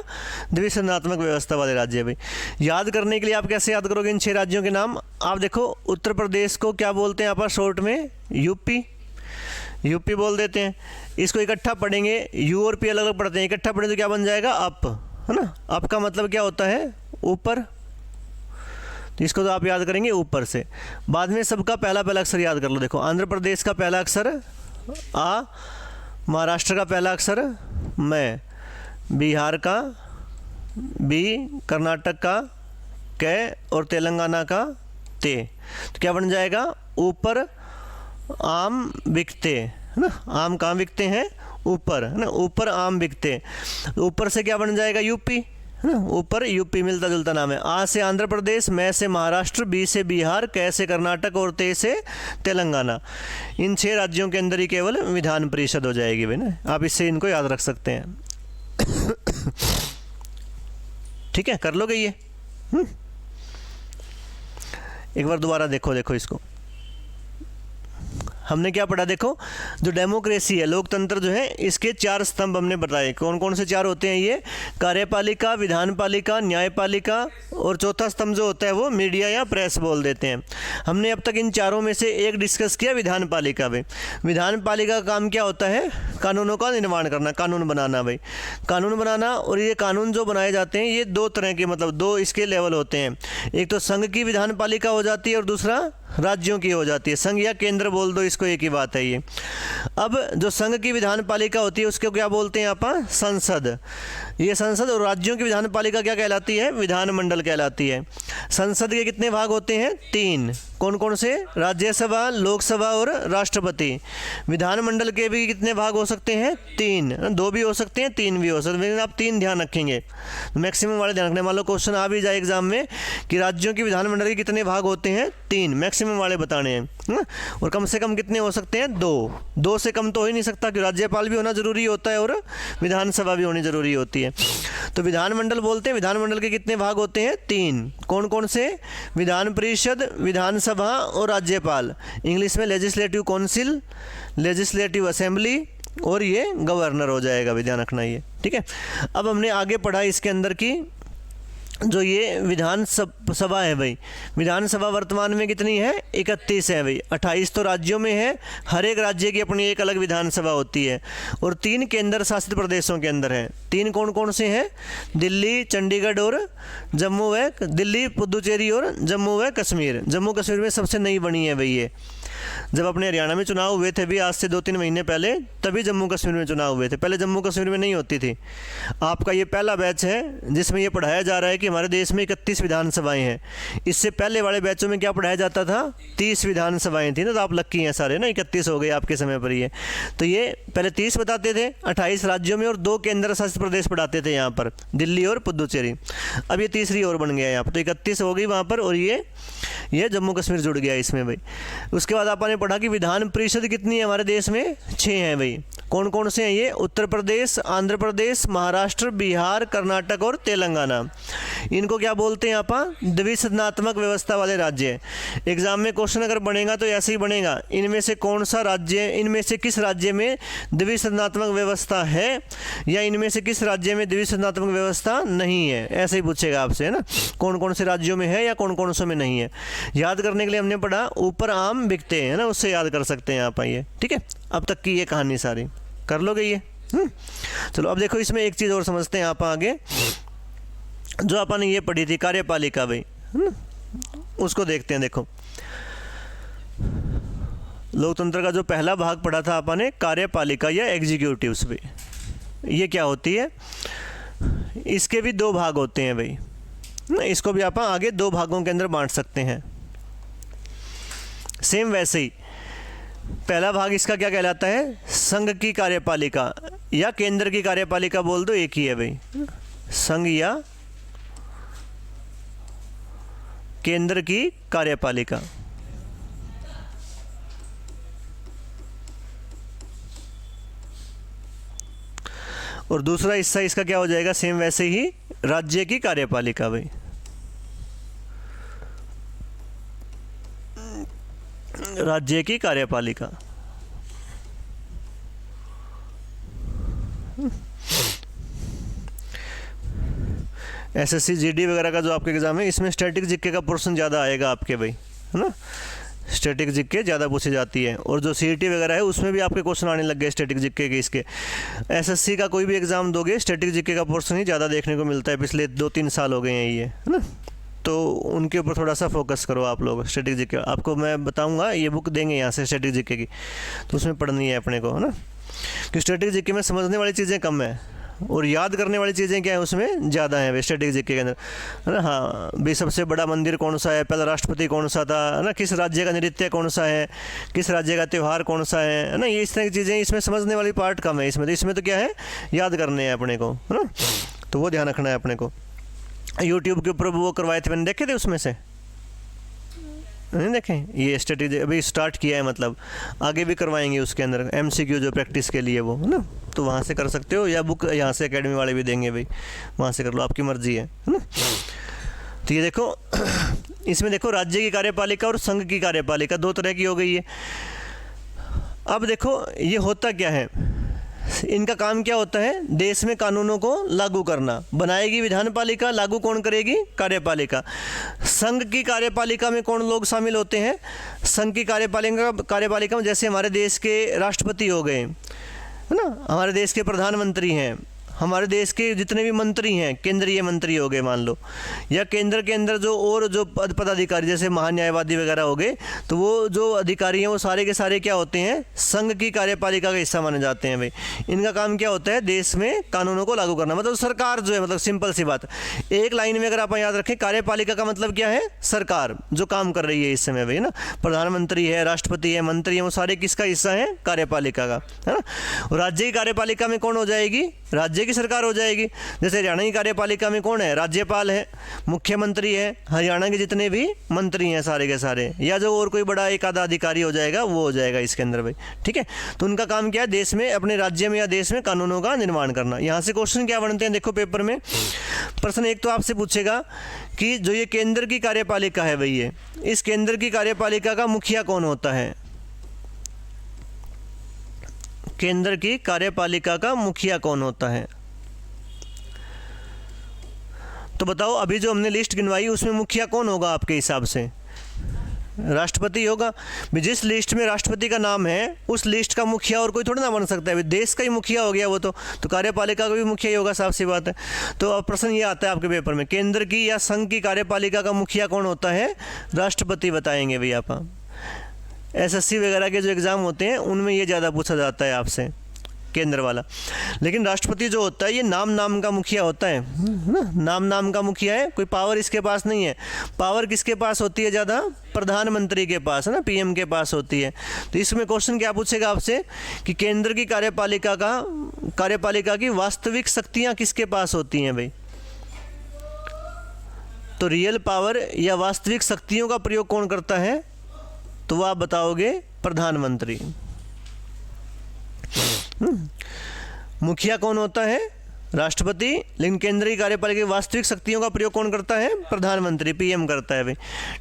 द्विसदनात्मक व्यवस्था वाले राज्य भाई। याद करने के लिए आप कैसे याद करोगे इन 6 राज्यों के नाम? आप देखो, उत्तर प्रदेश को क्या बोलते हैं आप शॉर्ट में? यूपी बोल देते हैं। इसको इकट्ठा पढ़ेंगे, यू और पी अलग अलग पढ़ते हैं, इकट्ठा पढ़े तो क्या बन जाएगा, अप, है ना। अप का मतलब क्या होता है, ऊपर। तो इसको तो आप याद करेंगे ऊपर से। बाद में सबका पहला अक्षर याद कर लो। देखो, आंध्र प्रदेश का पहला अक्षर आ, महाराष्ट्र का पहला अक्षर मैं, बिहार का बी, कर्नाटक का कै और तेलंगाना का ते। तो क्या बन जाएगा, ऊपर आम बिकते, है ना, आम कहाँ बिकते हैं, ऊपर, है ना, ऊपर आम बिकते, ऊपर से क्या बन जाएगा, यूपी, है ना, ऊपर यूपी मिलता जुलता नाम है। आ से आंध्र प्रदेश, मैं से महाराष्ट्र, बी से बिहार, कै से कर्नाटक और ते से तेलंगाना। इन 6 राज्यों के अंदर ही केवल विधान परिषद हो जाएगी भाई ना, आप इससे इनको याद रख सकते हैं। ठीक है, कर लोगे ये। एक बार दोबारा देखो इसको, हमने क्या पढ़ा, देखो जो डेमोक्रेसी है, लोकतंत्र जो है, इसके 4 स्तंभ हमने बताए। कौन कौन से 4 होते हैं ये, कार्यपालिका, विधानपालिका, न्यायपालिका, और चौथा स्तंभ जो होता है वो मीडिया या प्रेस बोल देते हैं। हमने अब तक इन चारों में से एक डिस्कस किया, विधानपालिका में। विधानपालिका का काम क्या होता है, कानूनों का निर्माण करना, कानून बनाना भाई, कानून बनाना। और ये कानून जो बनाए जाते हैं ये 2 तरह के, मतलब 2 इसके लेवल होते हैं। एक तो संघ की विधानपालिका हो जाती है और दूसरा राज्यों की हो जाती है। संघ या केंद्र बोल दो इसको, एक ही बात है ये। अब जो संघ की विधानपालिका होती है उसको क्या बोलते हैं आप, संसद। ये संसद, और राज्यों की विधानपालिका क्या कहलाती है, विधानमंडल कहलाती है। संसद के कितने भाग होते हैं, 3। कौन कौन से, राज्यसभा, लोकसभा और राष्ट्रपति। विधानमंडल के भी कितने भाग हो सकते हैं, 3, 2 भी हो सकते हैं, 3 भी हो सकते हैं, लेकिन आप 3 ध्यान रखेंगे, मैक्सिमम वाले ध्यान रखने। मान लो क्वेश्चन आ भी जाए एग्जाम में कि राज्यों की विधानमंडल के कितने भाग होते हैं, 3, मैक्सिमम वाले बताने हैं ना। और कम से कम कितने हो सकते हैं, 2 से कम तो हो ही नहीं सकता, कि राज्यपाल भी होना जरूरी होता है और विधानसभा भी होनी जरूरी होती है। तो विधानमंडल बोलते हैं, विधानमंडल के कितने भाग होते हैं, 3। कौन कौन से, विधान परिषद, विधानसभा और राज्यपाल। इंग्लिश में लेजिस्लेटिव काउंसिल, लेजिस्लेटिव असेंबली, और ये गवर्नर हो जाएगा भी, ध्यान रखना ये। ठीक है, अब हमने आगे पढ़ा इसके अंदर की जो ये विधानसभा है भाई, विधानसभा वर्तमान में कितनी है, 31 है भाई। 28 तो राज्यों में है, हर एक राज्य की अपनी एक अलग विधानसभा होती है, और 3 केंद्र शासित प्रदेशों के अंदर हैं। 3 कौन कौन से हैं, दिल्ली, चंडीगढ़ और जम्मू व दिल्ली, पुदुचेरी और जम्मू व कश्मीर। जम्मू कश्मीर में सबसे नई बनी है भाई ये, जब अपने हरियाणा में चुनाव हुए थे भी आज से 2-3 महीने पहले, तभी जम्मू कश्मीर में चुनाव हुए थे, पहले जम्मू कश्मीर में नहीं होती थी। आपका ये पहला बैच है जिसमें ये पढ़ाया जा रहा है कि हमारे देश में 31 विधानसभाएं हैं। इससे पहले वाले बैचों में क्या पढ़ाया जाता था, 30 विधानसभाएं थी ना, तो आप लक्की हैं सारे ना, 31 हो गए आपके समय पर ये। तो ये पहले 30 बताते थे 28 राज्यों में, और 2 केंद्र शासित प्रदेश पढ़ाते थे यहाँ पर, दिल्ली और पुदुचेरी। अब ये तीसरी और बन गया यहाँ पर, तो 31 हो गई वहाँ पर, और ये जम्मू कश्मीर जुड़ गया इसमें भाई। उसके बाद आपने पढ़ा कि विधान परिषद कितनी है हमारे देश में, 6 हैं भाई। कौन कौन से हैं ये, उत्तर प्रदेश, आंध्र प्रदेश, महाराष्ट्र, बिहार, कर्नाटक और तेलंगाना। इनको क्या बोलते हैं आप, द्विसदनात्मक व्यवस्था वाले राज्य। एग्जाम में क्वेश्चन अगर बनेगा तो ऐसे ही बनेगा, इनमें से कौन सा राज्य, इनमें से किस राज्य में द्विसदनात्मक व्यवस्था है, या इनमें से किस राज्य में द्विसदनात्मक व्यवस्था नहीं है, ऐसे ही पूछेगा आपसे, है ना। कौन कौन से राज्यों में है या कौन कौन से में नहीं है, याद करने के लिए हमने पढ़ा ऊपर आम बिकते हैं ना, उससे याद कर सकते हैं आप ये। ठीक है, अब तक की ये कहानी सारी कर लोगे ये। चलो अब देखो इसमें एक चीज़ और समझते हैं आप आगे, जो अपन ने ये पढ़ी थी कार्यपालिका भाई, है ना, उसको देखते हैं। देखो लोकतंत्र का जो पहला भाग पढ़ा था अपन ने, कार्यपालिका या एग्जीक्यूटिव्स भी, ये क्या होती है, इसके भी 2 भाग होते हैं भाई, इसको भी आप आगे 2 भागों के अंदर बांट सकते हैं। सेम वैसे ही पहला भाग इसका क्या कहलाता है, संघ की कार्यपालिका या केंद्र की कार्यपालिका बोल दो, एक ही है भाई, संघ या केंद्र की कार्यपालिका। और दूसरा हिस्सा इसका क्या हो जाएगा, सेम वैसे ही राज्य की कार्यपालिका भाई। राज्य की कार्यपालिका। एसएससी जीडी वगैरह का जो आपके एग्जाम है, इसमें स्टैटिक जीके का पोर्शन ज़्यादा आएगा आपके भाई, है ना। स्टैटिक जीके ज़्यादा पूछी जाती है, और जो सीईटी वगैरह है उसमें भी आपके क्वेश्चन आने लग गए स्टैटिक जीके के। इसके एसएससी का कोई भी एग्ज़ाम दोगे, स्टैटिक जीके का पोर्शन ही ज़्यादा देखने को मिलता है, पिछले 2-3 साल हो गए हैं ये, है ना। तो उनके ऊपर थोड़ा सा फोकस करो आप लोग। स्टैटिक जीके आपको मैं बताऊंगा, ये बुक देंगे यहाँ से स्टैटिक जीके की, तो उसमें पढ़नी है अपने को, है ना। कि स्टैटिक जीके में समझने वाली चीज़ें कम है, और याद करने वाली चीज़ें क्या है उसमें ज़्यादा हैं स्टैटिक जीके के अंदर, है ना। हाँ भी सबसे बड़ा मंदिर कौन सा है, पहला राष्ट्रपति कौन सा था, है ना, किस राज्य का नृत्य कौन सा है, किस राज्य का त्यौहार कौन सा है ना, ये इस तरह की चीज़ें इसमें समझने वाली पार्ट कम है इसमें तो क्या है याद करने हैं अपने को, है ना। तो वो ध्यान रखना है अपने को। यूट्यूब के ऊपर वो करवाए थे मैंने, देखे थे उसमें से नहीं देखें? ये स्ट्रेटेजी अभी स्टार्ट किया है, मतलब आगे भी करवाएंगे उसके अंदर MCQ जो प्रैक्टिस के लिए वो, है ना। तो वहाँ से कर सकते हो या बुक यहाँ से एकेडमी वाले भी देंगे भाई, वहाँ से कर लो, आपकी मर्जी है ना। तो ये देखो इसमें देखो राज्य की कार्यपालिका और संघ की कार्यपालिका दो तरह की हो गई है। अब देखो ये होता क्या है, इनका काम क्या होता है, देश में कानूनों को लागू करना। बनाएगी विधान पालिका, लागू कौन करेगी, कार्यपालिका। संघ की कार्यपालिका में कौन लोग शामिल होते हैं, संघ की कार्यपालिका में जैसे हमारे देश के राष्ट्रपति हो गए, है ना, हमारे देश के प्रधानमंत्री हैं, हमारे देश के जितने भी मंत्री हैं, केंद्रीय मंत्री हो गए मान लो, या केंद्र के अंदर जो पदाधिकारी जैसे महान्यायवादी वगैरह हो गए, तो वो जो अधिकारी हैं वो सारे के सारे क्या होते हैं, संघ की कार्यपालिका का हिस्सा माने जाते हैं भाई। इनका काम क्या होता है, देश में कानूनों को लागू करना, मतलब सरकार जो है, मतलब सिंपल सी बात, एक लाइन में अगर आप याद रखें, कार्यपालिका का मतलब क्या है, सरकार जो काम कर रही है इस समय भाई, ना। प्रधानमंत्री है, राष्ट्रपति है, मंत्री है, वो सारे किसका हिस्सा है, कार्यपालिका का, है ना। राज्य की कार्यपालिका में कौन हो जाएगी, राज्य की सरकार हो जाएगी। जैसे हरियाणा की कार्यपालिका में कौन है, राज्यपाल है, मुख्यमंत्री है, हरियाणा के जितने भी मंत्री हैं सारे के सारे, या जो और कोई बड़ा एक आधा अधिकारी हो जाएगा वो हो जाएगा इसके अंदर भाई, ठीक है। तो उनका काम क्या है, देश में, अपने राज्य में या देश में कानूनों का निर्माण करना। यहाँ से क्वेश्चन क्या बनते हैं, देखो पेपर में प्रश्न एक तो आपसे पूछेगा कि जो ये केंद्र की कार्यपालिका है भाई, ये इस केंद्र की कार्यपालिका का मुखिया कौन होता है, केंद्र की कार्यपालिका का मुखिया कौन होता है। तो बताओ अभी जो हमने लिस्ट गिनवाई उसमें मुखिया कौन होगा आपके हिसाब से, राष्ट्रपति होगा। जिस लिस्ट में राष्ट्रपति का नाम है उस लिस्ट का मुखिया और कोई थोड़ा ना बन सकता है, देश का ही मुखिया हो गया वो, तो कार्यपालिका का भी मुखिया ही होगा, साफ सी बात है। तो अब प्रश्न ये आता है आपके पेपर में, केंद्र की या संघ की कार्यपालिका का मुखिया कौन होता है, राष्ट्रपति बताएंगे भैया आप। SSC वगैरह के जो एग्ज़ाम होते हैं उनमें ये ज़्यादा पूछा जाता है आपसे, केंद्र वाला। लेकिन राष्ट्रपति जो होता है ये नाम का मुखिया होता है ना, नाम का मुखिया है, कोई पावर इसके पास नहीं है। पावर किसके पास होती है ज़्यादा, प्रधानमंत्री के पास, है ना, PM के पास होती है। तो इसमें क्वेश्चन क्या पूछेगा आपसे कि केंद्र की कार्यपालिका की वास्तविक शक्तियाँ किसके पास होती हैं भाई। तो रियल पावर या वास्तविक शक्तियों का प्रयोग कौन करता है, तो वो आप बताओगे प्रधानमंत्री। मुखिया कौन होता है, राष्ट्रपति, लेकिन केंद्रीय कार्यपालिका की वास्तविक शक्तियों का प्रयोग कौन करता है, प्रधानमंत्री, PM करता है भाई,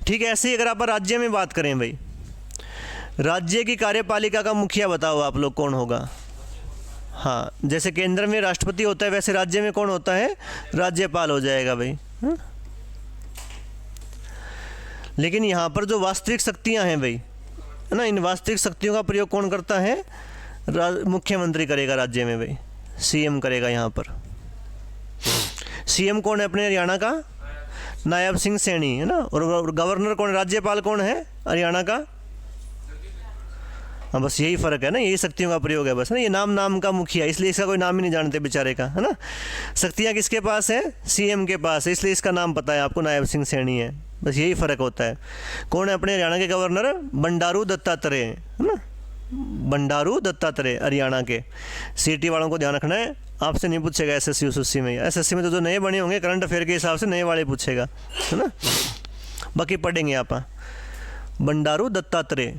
ठीक है। ऐसे ही अगर आप राज्य में बात करें भाई, राज्य की कार्यपालिका का मुखिया बताओ आप लोग कौन होगा। हाँ, जैसे केंद्र में राष्ट्रपति होता है वैसे राज्य में कौन होता है, राज्यपाल हो जाएगा भाई। लेकिन यहाँ पर जो वास्तविक शक्तियाँ हैं भाई, है ना, इन वास्तविक शक्तियों का प्रयोग कौन करता है, मुख्यमंत्री करेगा राज्य में भाई, CM करेगा यहाँ पर। CM कौन है अपने हरियाणा का, नायब सिंह सैनी, है ना। और गवर्नर कौन, राज्यपाल कौन है हरियाणा का। हाँ, बस यही फ़र्क है ना, यही शक्तियों का प्रयोग है बस ना। ये नाम का मुखिया, इसलिए इसका कोई नाम ही नहीं जानते बेचारे का, है ना। शक्तियाँ किसके पास है, CM के पास है, इसलिए इसका नाम पता है आपको, नायब सिंह सैनी है, बस यही फ़र्क होता है। कौन है अपने हरियाणा के गवर्नर, बंडारू दत्तात्रेय, है ना, बंडारू दत्तात्रेय हरियाणा के। CT वालों को ध्यान रखना है, आपसे नहीं पूछेगा SSC में। SSC में तो जो नए बने होंगे करंट अफेयर के हिसाब से नए वाले पूछेगा, है ना, बाकी पढ़ेंगे आप। बंडारू दत्तात्रेय,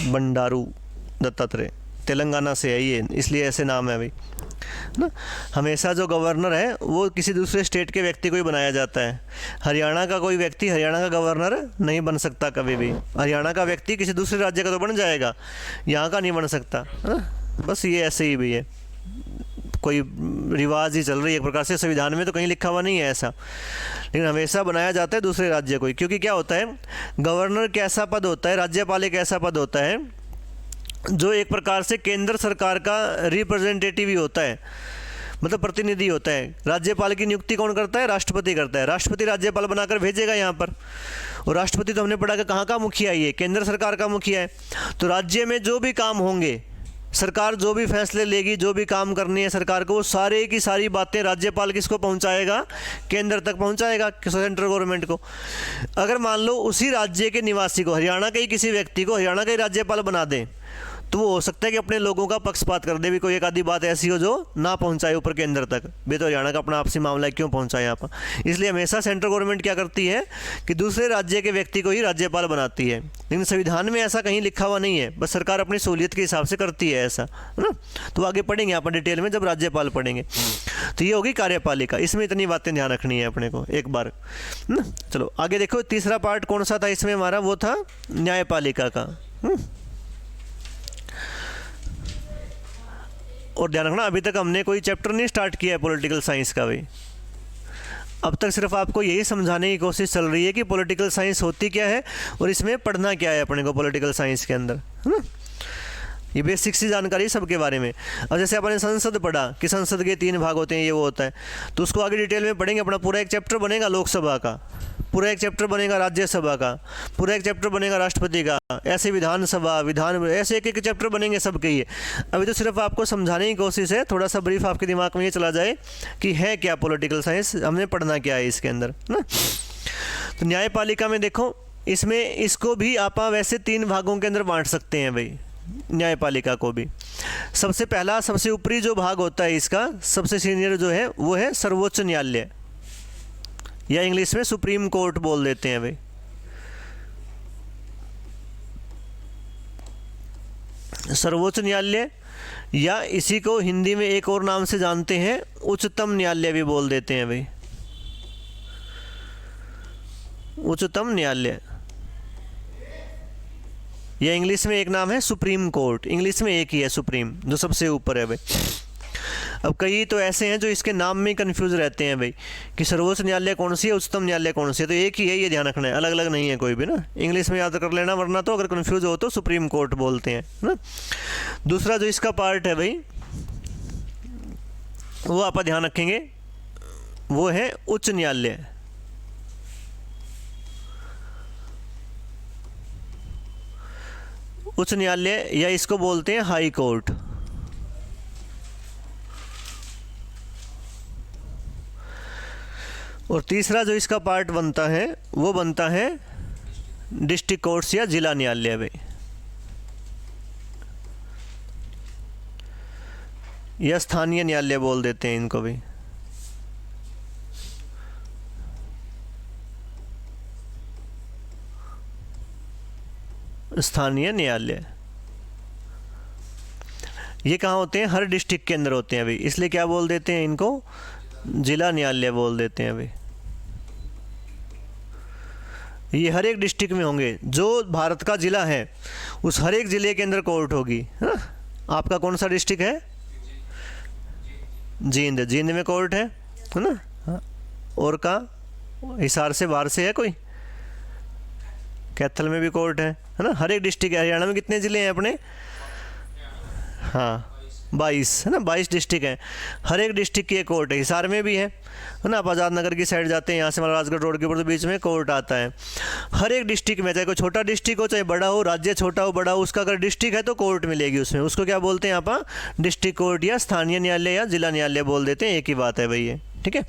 बंडारू दत्तात्रेय, तेलंगाना से है ये, इसलिए ऐसे नाम है भाई ना। हमेशा जो गवर्नर है वो किसी दूसरे स्टेट के व्यक्ति को ही बनाया जाता है। हरियाणा का कोई व्यक्ति हरियाणा का गवर्नर नहीं बन सकता कभी भी। हरियाणा का व्यक्ति किसी दूसरे राज्य का तो बन जाएगा, यहाँ का नहीं बन सकता, है ना। बस ये ऐसे ही भी है, कोई रिवाज ही चल रही है एक प्रकार से, संविधान में तो कहीं लिखा हुआ नहीं है ऐसा, लेकिन हमेशा बनाया जाता है दूसरे राज्य को ही। क्योंकि क्या होता है, गवर्नर कैसा पद होता है, राज्यपाल एक ऐसा पद होता है जो एक प्रकार से केंद्र सरकार का रिप्रेजेंटेटिव ही होता है। मतलब प्रतिनिधि होता है। राज्यपाल की नियुक्ति कौन करता है? राष्ट्रपति करता है। राष्ट्रपति राज्यपाल बनाकर भेजेगा यहाँ पर, और राष्ट्रपति तो हमने पढ़ा कि कहाँ का मुखिया है, ये केंद्र सरकार का मुखिया है। तो राज्य में जो भी काम होंगे, सरकार जो भी फैसले लेगी, जो भी काम करनी है सरकार को, वो सारे की सारी बातें राज्यपाल किसको पहुंचाएगा? केंद्र तक पहुंचाएगा, सेंट्रल गवर्नमेंट को। अगर मान लो उसी राज्य के निवासी को, हरियाणा के ही किसी व्यक्ति को हरियाणा का ही राज्यपाल बना दें, तो वो हो सकता है कि अपने लोगों का पक्षपात कर दे, भी कोई एक आधी बात ऐसी हो जो ना पहुंचाए ऊपर केंद्र तक। भी तो हरियाणा का अपना आपसी मामला है, क्यों पहुंचाए यहाँ पर? इसलिए हमेशा सेंट्रल गवर्नमेंट क्या करती है कि दूसरे राज्य के व्यक्ति को ही राज्यपाल बनाती है। लेकिन संविधान में ऐसा कहीं लिखा हुआ नहीं है, बस सरकार अपनी सहूलियत के हिसाब से करती है ऐसा, है ना। तो आगे पढ़ेंगे यहाँ पर डिटेल में जब राज्यपाल पढ़ेंगे। तो ये होगी कार्यपालिका, इसमें इतनी बातें ध्यान रखनी है अपने को एक बार, है ना। चलो आगे देखो, तीसरा पार्ट कौन सा था इसमें हमारा? वो था न्यायपालिका का। और ध्यान रखना, अभी तक हमने कोई चैप्टर नहीं स्टार्ट किया है पॉलिटिकल साइंस का भी। अब तक सिर्फ आपको यही समझाने की कोशिश चल रही है कि पॉलिटिकल साइंस होती क्या है और इसमें पढ़ना क्या है अपने को पॉलिटिकल साइंस के अंदर, है ना। ये बेसिक सी जानकारी सबके बारे में। अब जैसे अपने संसद पढ़ा कि संसद के 3 भाग होते हैं, ये वो होता है, तो उसको आगे डिटेल में पढ़ेंगे। अपना पूरा एक चैप्टर बनेगा लोकसभा का, पूरा एक चैप्टर बनेगा राज्यसभा का, पूरा एक चैप्टर बनेगा राष्ट्रपति का, ऐसे विधानसभा, ऐसे एक एक चैप्टर बनेंगे सबके। ये अभी तो सिर्फ आपको समझाने की कोशिश है, थोड़ा सा ब्रीफ आपके दिमाग में ये चला जाए कि है क्या पॉलिटिकल साइंस, हमने पढ़ना क्या है इसके अंदर, ना। तो न्यायपालिका में देखो, इसमें इसको भी आप वैसे 3 भागों के अंदर बांट सकते हैं भाई, न्यायपालिका को भी। सबसे पहला, सबसे ऊपरी जो भाग होता है इसका, सबसे सीनियर जो है वो है सर्वोच्च न्यायालय, या इंग्लिश में सुप्रीम कोर्ट बोल देते हैं भाई। सर्वोच्च न्यायालय, या इसी को हिंदी में एक और नाम से जानते हैं, उच्चतम न्यायालय भी बोल देते हैं भाई, उच्चतम न्यायालय। या इंग्लिश में एक नाम है सुप्रीम कोर्ट, इंग्लिश में एक ही है सुप्रीम, जो सबसे ऊपर है भाई। अब कई तो ऐसे हैं जो इसके नाम में कंफ्यूज रहते हैं भाई कि सर्वोच्च न्यायालय कौन सी है, उच्चतम न्यायालय कौन सी है। तो एक ही है, ये ध्यान रखना है, अलग अलग नहीं है कोई भी, ना। इंग्लिश में याद कर लेना, वरना तो अगर कंफ्यूज हो तो सुप्रीम कोर्ट बोलते हैं, ना। दूसरा जो इसका पार्ट है भाई, वो आप ध्यान रखेंगे, वो है उच्च न्यायालय। उच्च न्यायालय, या इसको बोलते हैं हाई कोर्ट। और तीसरा जो इसका पार्ट बनता है, वो बनता है डिस्ट्रिक्ट कोर्ट्स या जिला न्यायालय भाई, या स्थानीय न्यायालय बोल देते हैं इनको भी। स्थानीय न्यायालय ये कहाँ होते हैं? हर डिस्ट्रिक्ट के अंदर होते हैं भाई, इसलिए क्या बोल देते हैं इनको? जिला न्यायालय बोल देते हैं भाई। ये हर एक डिस्ट्रिक्ट में होंगे, जो भारत का जिला है उस हर एक ज़िले के अंदर कोर्ट होगी, है ना। आपका कौन सा डिस्ट्रिक्ट है? जींद, जींद में कोर्ट है ना। और का हिसार से बाहर से है कोई? कैथल में भी कोर्ट है ना। हर एक डिस्ट्रिक्ट है। हरियाणा में कितने ज़िले हैं अपने? हाँ 22 है ना, 22 डिस्ट्रिक्ट हैं, हर एक डिस्ट्रिक्ट की एक कोर्ट है। हिसार में भी है ना। आप आज़ाद नगर की साइड जाते हैं, यहाँ से हमारा राजगढ़ रोड के ऊपर तो बीच में कोर्ट आता है। हर एक डिस्ट्रिक्ट में, चाहे कोई छोटा डिस्ट्रिक्ट हो चाहे बड़ा हो, राज्य छोटा हो बड़ा हो, उसका अगर डिस्ट्रिक्ट है तो कोर्ट मिलेगी उसमें। उसको क्या बोलते हैं यहाँ पर? डिस्ट्रिक्ट कोर्ट या स्थानीय न्यायालय या जिला न्यायालय बोल देते हैं, एक ही बात है भाई ये, ठीक है।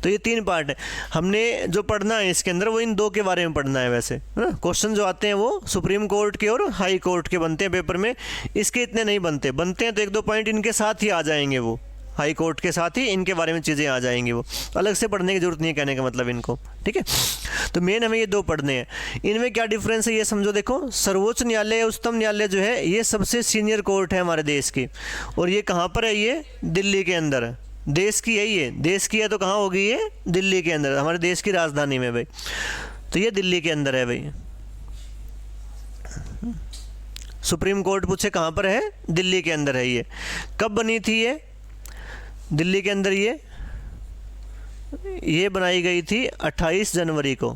तो ये 3 पार्ट है। हमने जो पढ़ना है इसके अंदर वो इन 2 के बारे में पढ़ना है वैसे, है ना। क्वेश्चन जो आते हैं वो सुप्रीम कोर्ट के और हाई कोर्ट के बनते हैं पेपर में, इसके इतने नहीं बनते हैं तो 1-2 पॉइंट इनके साथ ही आ जाएंगे, वो हाई कोर्ट के साथ ही इनके बारे में चीज़ें आ जाएंगी, वो अलग से पढ़ने की जरूरत नहीं है, कहने का मतलब इनको, ठीक है। तो मेन हमें ये 2 पढ़ने हैं। इनमें क्या डिफरेंस है ये समझो। देखो, सर्वोच्च न्यायालय या उच्चतम न्यायालय जो है ये सबसे सीनियर कोर्ट है हमारे देश की, और ये कहाँ पर है? ये दिल्ली के अंदर है। देश की है ये, देश की है तो कहाँ होगी ये? दिल्ली के अंदर, हमारे देश की राजधानी में भाई। तो ये दिल्ली के अंदर है भाई। सुप्रीम कोर्ट पूछे कहाँ पर है? दिल्ली के अंदर है ये। कब बनी थी ये? दिल्ली के अंदर ये बनाई गई थी 28 जनवरी को।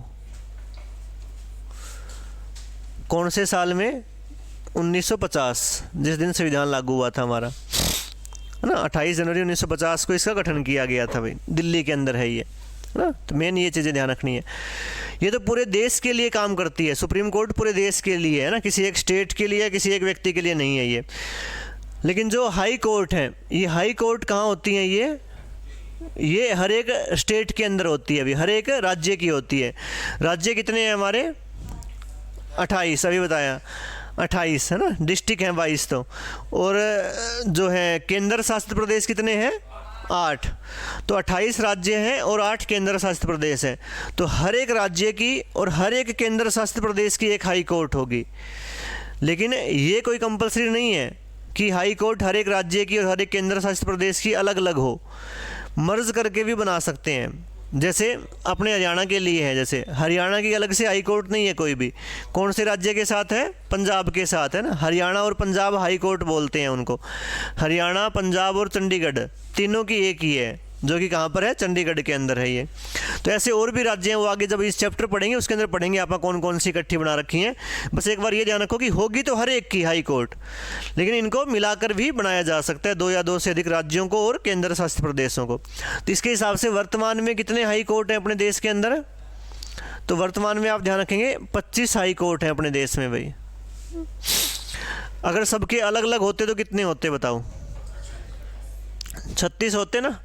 कौन से साल में? 1950, जिस दिन संविधान लागू हुआ था हमारा। है ना। 28 जनवरी 1950 को इसका गठन किया गया था भाई, दिल्ली के अंदर है ये, है ना। तो मेन ये चीज़ें ध्यान रखनी है। ये तो पूरे देश के लिए काम करती है, सुप्रीम कोर्ट पूरे देश के लिए है ना, किसी एक स्टेट के लिए, किसी एक व्यक्ति के लिए नहीं है ये। लेकिन जो हाई कोर्ट है, ये हाई कोर्ट कहाँ होती हैं? ये हर एक स्टेट के अंदर होती है, अभी हर एक राज्य की होती है। राज्य कितने हैं हमारे? 28, अभी बताया 28 है ना, डिस्ट्रिक्ट हैं 22 तो, और जो है केंद्र शासित प्रदेश कितने हैं? 8। तो 28 राज्य हैं और 8 केंद्र शासित प्रदेश हैं। तो हर एक राज्य की और हर एक केंद्र शासित प्रदेश की एक हाई कोर्ट होगी। लेकिन ये कोई कंपलसरी नहीं है कि हाई कोर्ट हर एक राज्य की और हर एक केंद्र शासित प्रदेश की अलग अलग हो, मर्ज करके भी बना सकते हैं। जैसे अपने हरियाणा के लिए है, जैसे हरियाणा की अलग से हाई कोर्ट नहीं है कोई भी। कौन से राज्य के साथ है? पंजाब के साथ, है ना। हरियाणा और पंजाब हाई कोर्ट बोलते हैं उनको। हरियाणा, पंजाब और चंडीगढ़ तीनों की एक ही है, जो कि कहाँ पर है? चंडीगढ़ के अंदर है ये। तो ऐसे और भी राज्य हैं, वो आगे जब इस चैप्टर पढ़ेंगे उसके अंदर पढ़ेंगे आप कौन कौन सी इकट्ठी बना रखी हैं। बस एक बार ये ध्यान रखो कि होगी तो हर एक की हाई कोर्ट, लेकिन इनको मिलाकर भी बनाया जा सकता है, 2 या 2 से अधिक राज्यों को और केंद्र शासित प्रदेशों को। तो इसके हिसाब से वर्तमान में कितने हाई कोर्ट हैं अपने देश के अंदर? तो वर्तमान में आप ध्यान रखेंगे 25 हाई कोर्ट हैं अपने देश में भाई। अगर सबके अलग अलग होते तो कितने होते बताओ? 36 होते ना।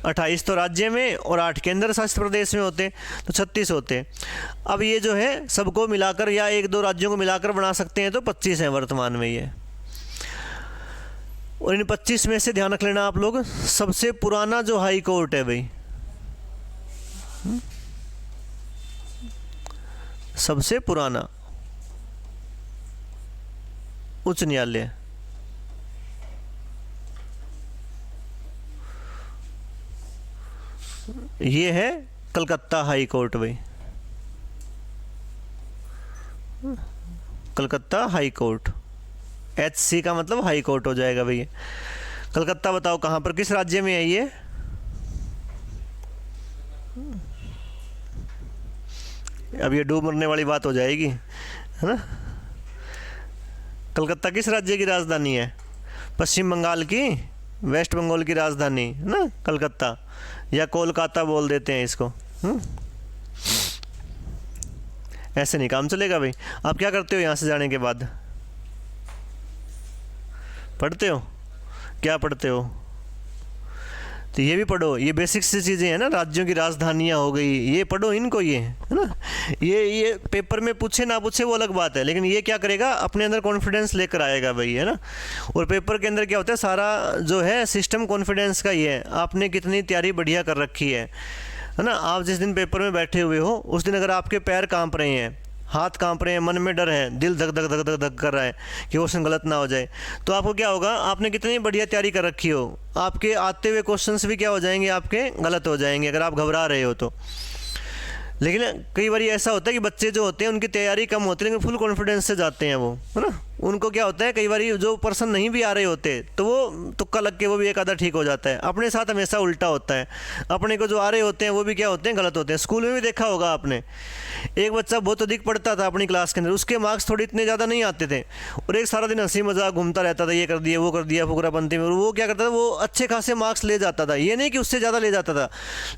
28 तो राज्य में और 8 केंद्र शासित प्रदेश में होते, तो 36 होते। अब ये जो है सबको मिलाकर या 1-2 राज्यों को मिलाकर बना सकते हैं, तो 25 हैं वर्तमान में ये। और इन 25 में से ध्यान रख लेना आप लोग, सबसे पुराना जो हाई कोर्ट है भाई, सबसे पुराना उच्च न्यायालय, ये है कलकत्ता हाई कोर्ट भाई। कलकत्ता हाई कोर्ट, HC का मतलब हाई कोर्ट हो जाएगा भाई। कलकत्ता बताओ कहाँ पर, किस राज्य में है ये? अब ये डूब मरने वाली बात हो जाएगी, है ना। कलकत्ता किस राज्य की राजधानी है? पश्चिम बंगाल की, वेस्ट बंगाल की राजधानी है ना कलकत्ता, या कोलकाता बोल देते हैं इसको। ऐसे नहीं काम चलेगा भाई। आप क्या करते हो यहाँ से जाने के बाद? पढ़ते हो? क्या पढ़ते हो? तो ये भी पढ़ो, ये बेसिक सी चीज़ें हैं ना, राज्यों की राजधानियाँ हो गई, ये पढ़ो इनको, ये है ना। ये पेपर में पूछे ना पूछे वो अलग बात है, लेकिन ये क्या करेगा, अपने अंदर कॉन्फिडेंस लेकर आएगा भाई, है ना। और पेपर के अंदर क्या होता है, सारा जो है सिस्टम कॉन्फिडेंस का ही है। आपने कितनी तैयारी बढ़िया कर रखी है ना। आप जिस दिन पेपर में बैठे हुए हो उस दिन अगर आपके पैर काँप रहे हैं, हाथ कांप रहे हैं, मन में डर है, दिल धक धक धक धक धक कर रहा है कि क्वेश्चन गलत ना हो जाए, तो आपको क्या होगा, आपने कितनी बढ़िया तैयारी कर रखी हो, आपके आते हुए क्वेश्चंस भी क्या हो जाएंगे, आपके गलत हो जाएंगे अगर आप घबरा रहे हो तो। लेकिन कई बार ऐसा होता है कि बच्चे जो होते हैं उनकी तैयारी कम होती है, लेकिन फुल कॉन्फिडेंस से जाते हैं वो, है ना। उनको क्या होता है, कई बार जो पर्सन नहीं भी आ रहे होते तो वो तुक्का लग के वो भी एक आधा ठीक हो जाता है। अपने साथ हमेशा उल्टा होता है, अपने को जो आ रहे होते हैं वो भी क्या होते हैं, गलत होते हैं। स्कूल में भी देखा होगा आपने, एक बच्चा बहुत अधिक पढ़ता था अपनी क्लास के अंदर, उसके मार्क्स थोड़े इतने ज़्यादा नहीं आते थे, और एक सारा दिन हंसी मजाक घूमता रहता था, ये कर दिया वो कर दिया फुकरापंती में, और वो क्या करता था, वो अच्छे खासे मार्क्स ले जाता था। ये नहीं कि उससे ज़्यादा ले जाता था,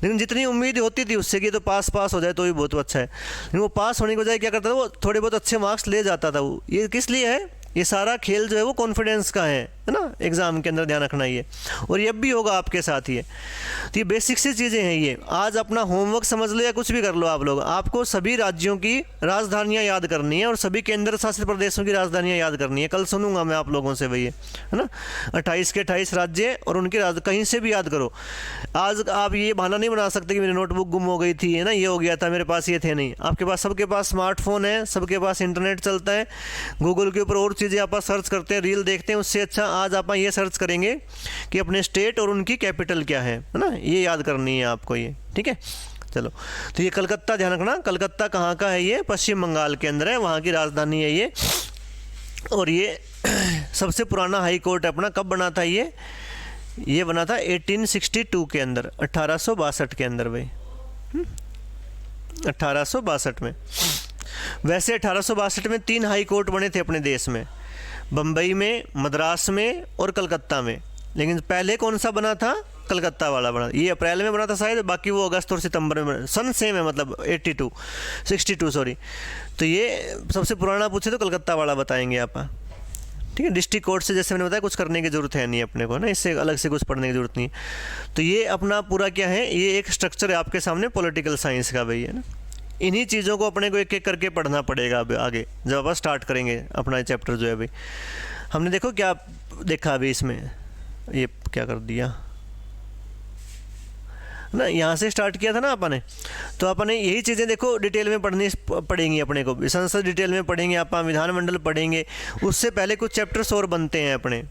लेकिन जितनी उम्मीद होती थी उससे कि तो पास हो जाए तो भी बहुत अच्छा है, लेकिन वो पास होने की बजाय क्या करता था, वो थोड़े बहुत अच्छे मार्क्स ले जाता था। वो ये किस लिए है, ये सारा खेल जो है वो कॉन्फिडेंस का है ना, एग्ज़ाम के अंदर ध्यान रखना ये, और ये भी होगा आपके साथ ये। तो ये बेसिक सी चीज़ें हैं ये। आज अपना होमवर्क समझ लो या कुछ भी कर लो आप लोग, आपको सभी राज्यों की राजधानियाँ याद करनी है और सभी केंद्र शासित प्रदेशों की राजधानियाँ याद करनी है। कल सुनूंगा मैं आप लोगों से भैया, है ना। 28 के 28 राज्य और उनकी कहीं से भी याद करो। आज आप ये बहाना नहीं बना सकते कि मेरी नोटबुक गुम हो गई थी, है ना, ये हो गया था, मेरे पास ये थे नहीं। आपके पास, सबके पास स्मार्टफोन है, सबके पास इंटरनेट चलता है, गूगल के ऊपर और चीज़ें आप सर्च करते हैं, रील देखते हैं। उससे अच्छा आज आप ये सर्च करेंगे कि अपने स्टेट और उनकी कैपिटल क्या है ना, ये याद करनी है आपको ये, ठीक है। चलो, तो ये कलकत्ता ध्यान रखना, कलकत्ता कहाँ का है, ये पश्चिम बंगाल के अंदर है, वहाँ की राजधानी है ये। और ये सबसे पुराना हाई कोर्ट है अपना। कब बना था ये बना था 1862 के अंदर, 1862 के अंदर भाई, 1862 में। वैसे 1862 में 3 हाई कोर्ट बने थे अपने देश में, बम्बई में, मद्रास में और कलकत्ता में। लेकिन पहले कौन सा बना था, कलकत्ता वाला बना, ये अप्रैल में बना था शायद, बाकी वो अगस्त और सितंबर में बना, सन सेम है मतलब 62 सॉरी। तो ये सबसे पुराना पूछे तो कलकत्ता वाला बताएंगे आप, ठीक है। डिस्ट्रिक्ट कोर्ट से जैसे मैंने बताया कुछ करने की ज़रूरत है नहीं अपने को ना, इससे अलग से कुछ पढ़ने की ज़रूरत नहीं है। तो ये अपना पूरा क्या है, ये एक स्ट्रक्चर है आपके सामने पॉलिटिकल साइंस का भाई, है ना। इन्हीं चीज़ों को अपने को एक एक करके पढ़ना पड़ेगा अब आगे जब आप स्टार्ट करेंगे अपना चैप्टर जो है भाई। हमने देखो क्या देखा अभी इसमें, ये क्या कर दिया ना, यहाँ से स्टार्ट किया था ना अपन ने, तो अपन ने यही चीज़ें देखो डिटेल में पढ़नी पड़ेंगी अपने को। संसद डिटेल में पढ़ेंगे अपन, विधानमंडल पढ़ेंगे, उससे पहले कुछ चैप्टर्स और बनते हैं अपने।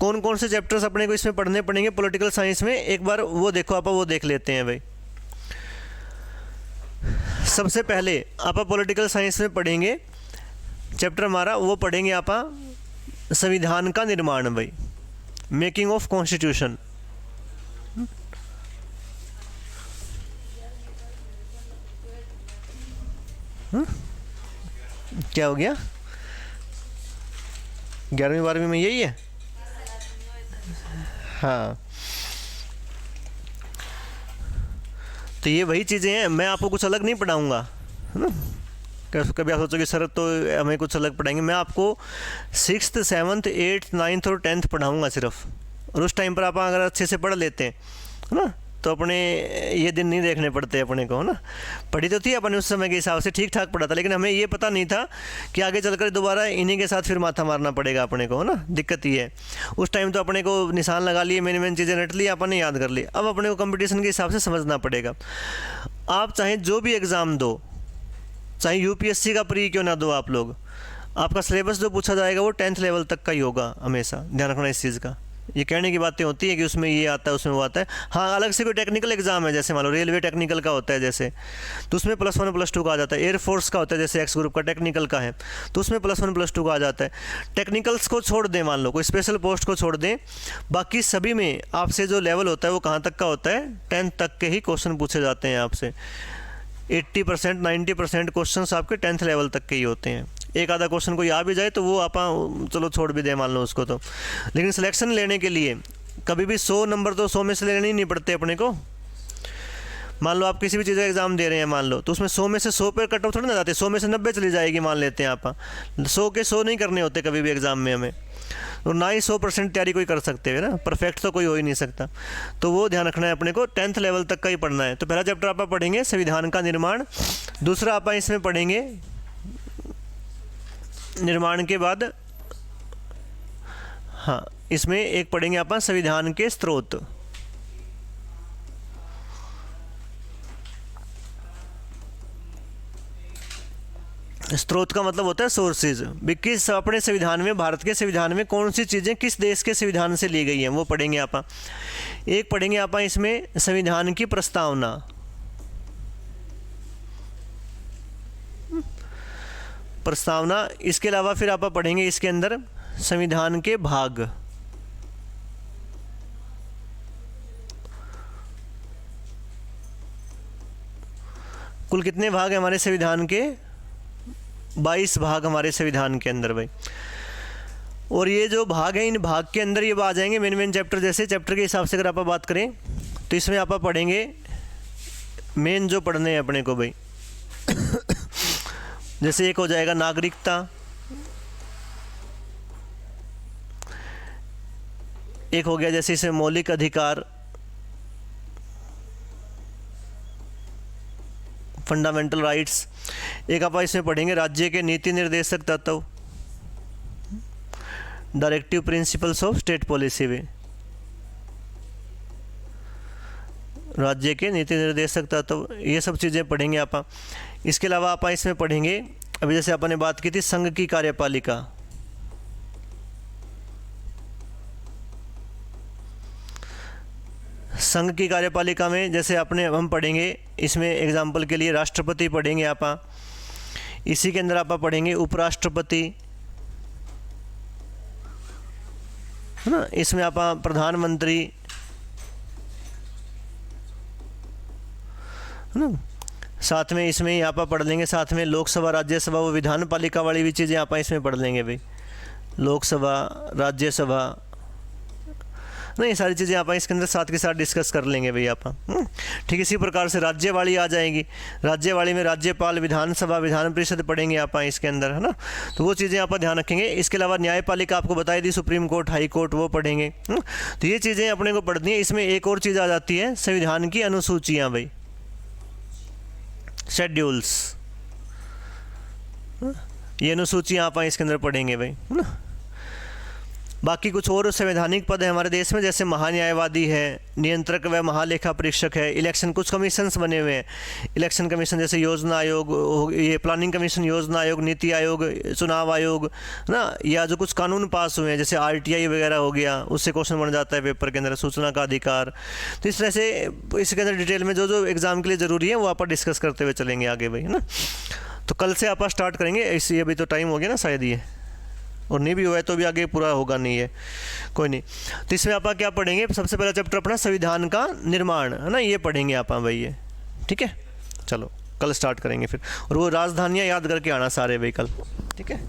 कौन कौन से चैप्टर्स अपने को इसमें पढ़ने पड़ेंगे पॉलिटिकल साइंस में, एक बार वो देखो आप, वो देख लेते हैं भाई। सबसे पहले आप पॉलिटिकल साइंस में पढ़ेंगे चैप्टर हमारा, वो पढ़ेंगे आप संविधान का निर्माण भाई, मेकिंग ऑफ कॉन्स्टिट्यूशन। क्या हो गया, 11वीं 12वीं में यही है, हाँ। तो ये वही चीज़ें हैं, मैं आपको कुछ अलग नहीं पढ़ाऊँगा, है ना। कभी आप सोचोगे सर तो हमें कुछ अलग पढ़ाएंगे, मैं आपको 6th 7th 8th 9th और 10th पढ़ाऊँगा सिर्फ। और उस टाइम पर आप अगर अच्छे से पढ़ लेते हैं, है ना, तो अपने ये दिन नहीं देखने पड़ते अपने को, है ना। पढ़ी तो थी अपने उस समय के हिसाब से, ठीक ठाक पढ़ा था, लेकिन हमें ये पता नहीं था कि आगे चलकर दोबारा इन्हीं के साथ फिर माथा मारना पड़ेगा अपने को, है ना। दिक्कत ये है, उस टाइम तो अपने को निशान लगा लिए, मेन चीज़ें रट ली, अपन ने याद कर ली। अब अपने को कंपटीशन के हिसाब से समझना पड़ेगा। आप चाहे जो भी एग्ज़ाम दो, चाहे यूपीएससी का प्री क्यों ना दो आप लोग, आपका सिलेबस जो पूछा जाएगा वो 10th लेवल तक का ही होगा हमेशा, ध्यान रखना इस चीज़ का। ये कहने की बातें होती है कि उसमें ये आता है उसमें वो आता है, हाँ अलग से कोई टेक्निकल एग्जाम है, जैसे मान लो रेलवे टेक्निकल का होता है जैसे, तो उसमें +1 +2 का आ जाता है। एयरफोर्स का होता है जैसे एक्स ग्रुप का टेक्निकल का है, तो उसमें +1 +2 का आ जाता है। टेक्निकल्स को छोड़ दें, मान लो कोई स्पेशल पोस्ट को छोड़ दें, बाकी सभी में आपसे जो लेवल होता है वो कहाँ तक का होता है, 10th तक के ही क्वेश्चन पूछे जाते हैं आपसे। 80% 90% क्वेश्चन आपके 10th लेवल तक के ही होते हैं। एक आधा क्वेश्चन कोई आ भी जाए तो वो आप चलो छोड़ भी दें मान लो उसको, तो लेकिन सिलेक्शन लेने के लिए कभी भी 100 नंबर तो 100 में से लेने ही नहीं पड़ते अपने को। मान लो आप किसी भी चीज़ का एग्ज़ाम दे रहे हैं मान लो, तो उसमें 100 में से 100 पे कट ऑफ थोड़ी ना जाते, 100 में से 90 चली जाएगी मान लेते हैं आप। 100 के 100 नहीं करने होते कभी भी एग्ज़ाम में हमें, और ना ही 100% तैयारी कोई कर सकते है ना, परफेक्ट तो कोई हो ही नहीं सकता। तो वो ध्यान रखना है अपने को, 10th लेवल तक का ही पढ़ना है। तो पहला चैप्टर आप पढ़ेंगे संविधान का निर्माण, दूसरा आप इसमें पढ़ेंगे निर्माण के बाद, हाँ इसमें एक पढ़ेंगे आप संविधान के स्रोत। स्रोत का मतलब होता है सोर्सेज, किस अपने संविधान में, भारत के संविधान में कौन सी चीज़ें किस देश के संविधान से ली गई हैं वो पढ़ेंगे आप। एक पढ़ेंगे आप इसमें संविधान की प्रस्तावना, प्रस्तावना। इसके अलावा फिर आप पढ़ेंगे इसके अंदर संविधान के भाग, कुल कितने भाग हैं हमारे संविधान के, 22 भाग हमारे संविधान के अंदर भाई। और ये जो भाग हैं इन भाग के अंदर ये आ जाएंगे मेन चैप्टर, जैसे चैप्टर के हिसाब से अगर आप बात करें तो इसमें आप पढ़ेंगे मेन जो पढ़ने हैं अपने को भाई। जैसे एक हो जाएगा नागरिकता, एक हो गया जैसे इसमें मौलिक अधिकार, फंडामेंटल राइट्स। एक आप इसमें पढ़ेंगे राज्य के नीति निर्देशक तत्व, directive principles of state policy वे, राज्य के नीति निर्देशक तत्व, ये सब चीज़ें पढ़ेंगे आप। इसके अलावा आप इसमें पढ़ेंगे अभी जैसे आपने बात की थी संघ की कार्यपालिका, संघ की कार्यपालिका में जैसे आपने हम पढ़ेंगे इसमें एग्जाम्पल के लिए राष्ट्रपति पढ़ेंगे आप, इसी के अंदर आप पढ़ेंगे उपराष्ट्रपति, है ना। इसमें आप प्रधानमंत्री, है ना। साथ में इसमें यहाँ पर पढ़ लेंगे, साथ में लोकसभा राज्यसभा वो विधान पालिका वाली भी चीज़ें आप इसमें पढ़ लेंगे भाई, लोकसभा राज्यसभा, ना, ये सारी चीज़ें आप इसके अंदर साथ के साथ डिस्कस कर लेंगे भैया आप। ठीक, इसी प्रकार से राज्यवाड़ी आ जाएगी। राज्यवाड़ी में राज्यपाल, विधानसभा, विधान परिषद पढ़ेंगे आप इसके अंदर, है ना। तो वो चीज़ें आप ध्यान रखेंगे। इसके अलावा न्यायपालिका आपको बताई दी, सुप्रीम कोर्ट, हाई कोर्ट, वो पढ़ेंगे। तो ये चीज़ें अपने को पढ़नी है। इसमें एक और चीज़ आ जाती है, संविधान की अनुसूचियाँ भाई, शेड्यूल्स। ये अनुसूचियाँ आप इसके अंदर पढ़ेंगे भाई, है ना। बाकी कुछ और संवैधानिक पद है हमारे देश में, जैसे महान्यायवादी है, नियंत्रक व महालेखा परीक्षक है, इलेक्शन, कुछ कमीशंस बने हुए हैं, इलेक्शन कमीशन, जैसे योजना आयोग, ये प्लानिंग कमीशन, योजना आयोग, नीति आयोग, चुनाव आयोग ना, या जो कुछ कानून पास हुए हैं जैसे RTI वगैरह हो गया, उससे क्वेश्चन बन जाता है पेपर के अंदर, सूचना का अधिकार। तो इस तरह से इसके अंदर डिटेल में जो जो एग्ज़ाम के लिए ज़रूरी है वो आप डिस्कस करते हुए चलेंगे आगे भाई, है ना। तो कल से आप स्टार्ट करेंगे, इसी अभी तो टाइम हो गया ना शायद ये, और नहीं भी हुआ है तो भी आगे पूरा होगा नहीं है, कोई नहीं। तो इसमें आप क्या पढ़ेंगे, सबसे पहला चैप्टर अपना संविधान का निर्माण, है ना, ये पढ़ेंगे आप भाई ये। ठीक है, चलो कल स्टार्ट करेंगे फिर, और वो राजधानियाँ याद करके आना सारे भाई कल। ठीक है।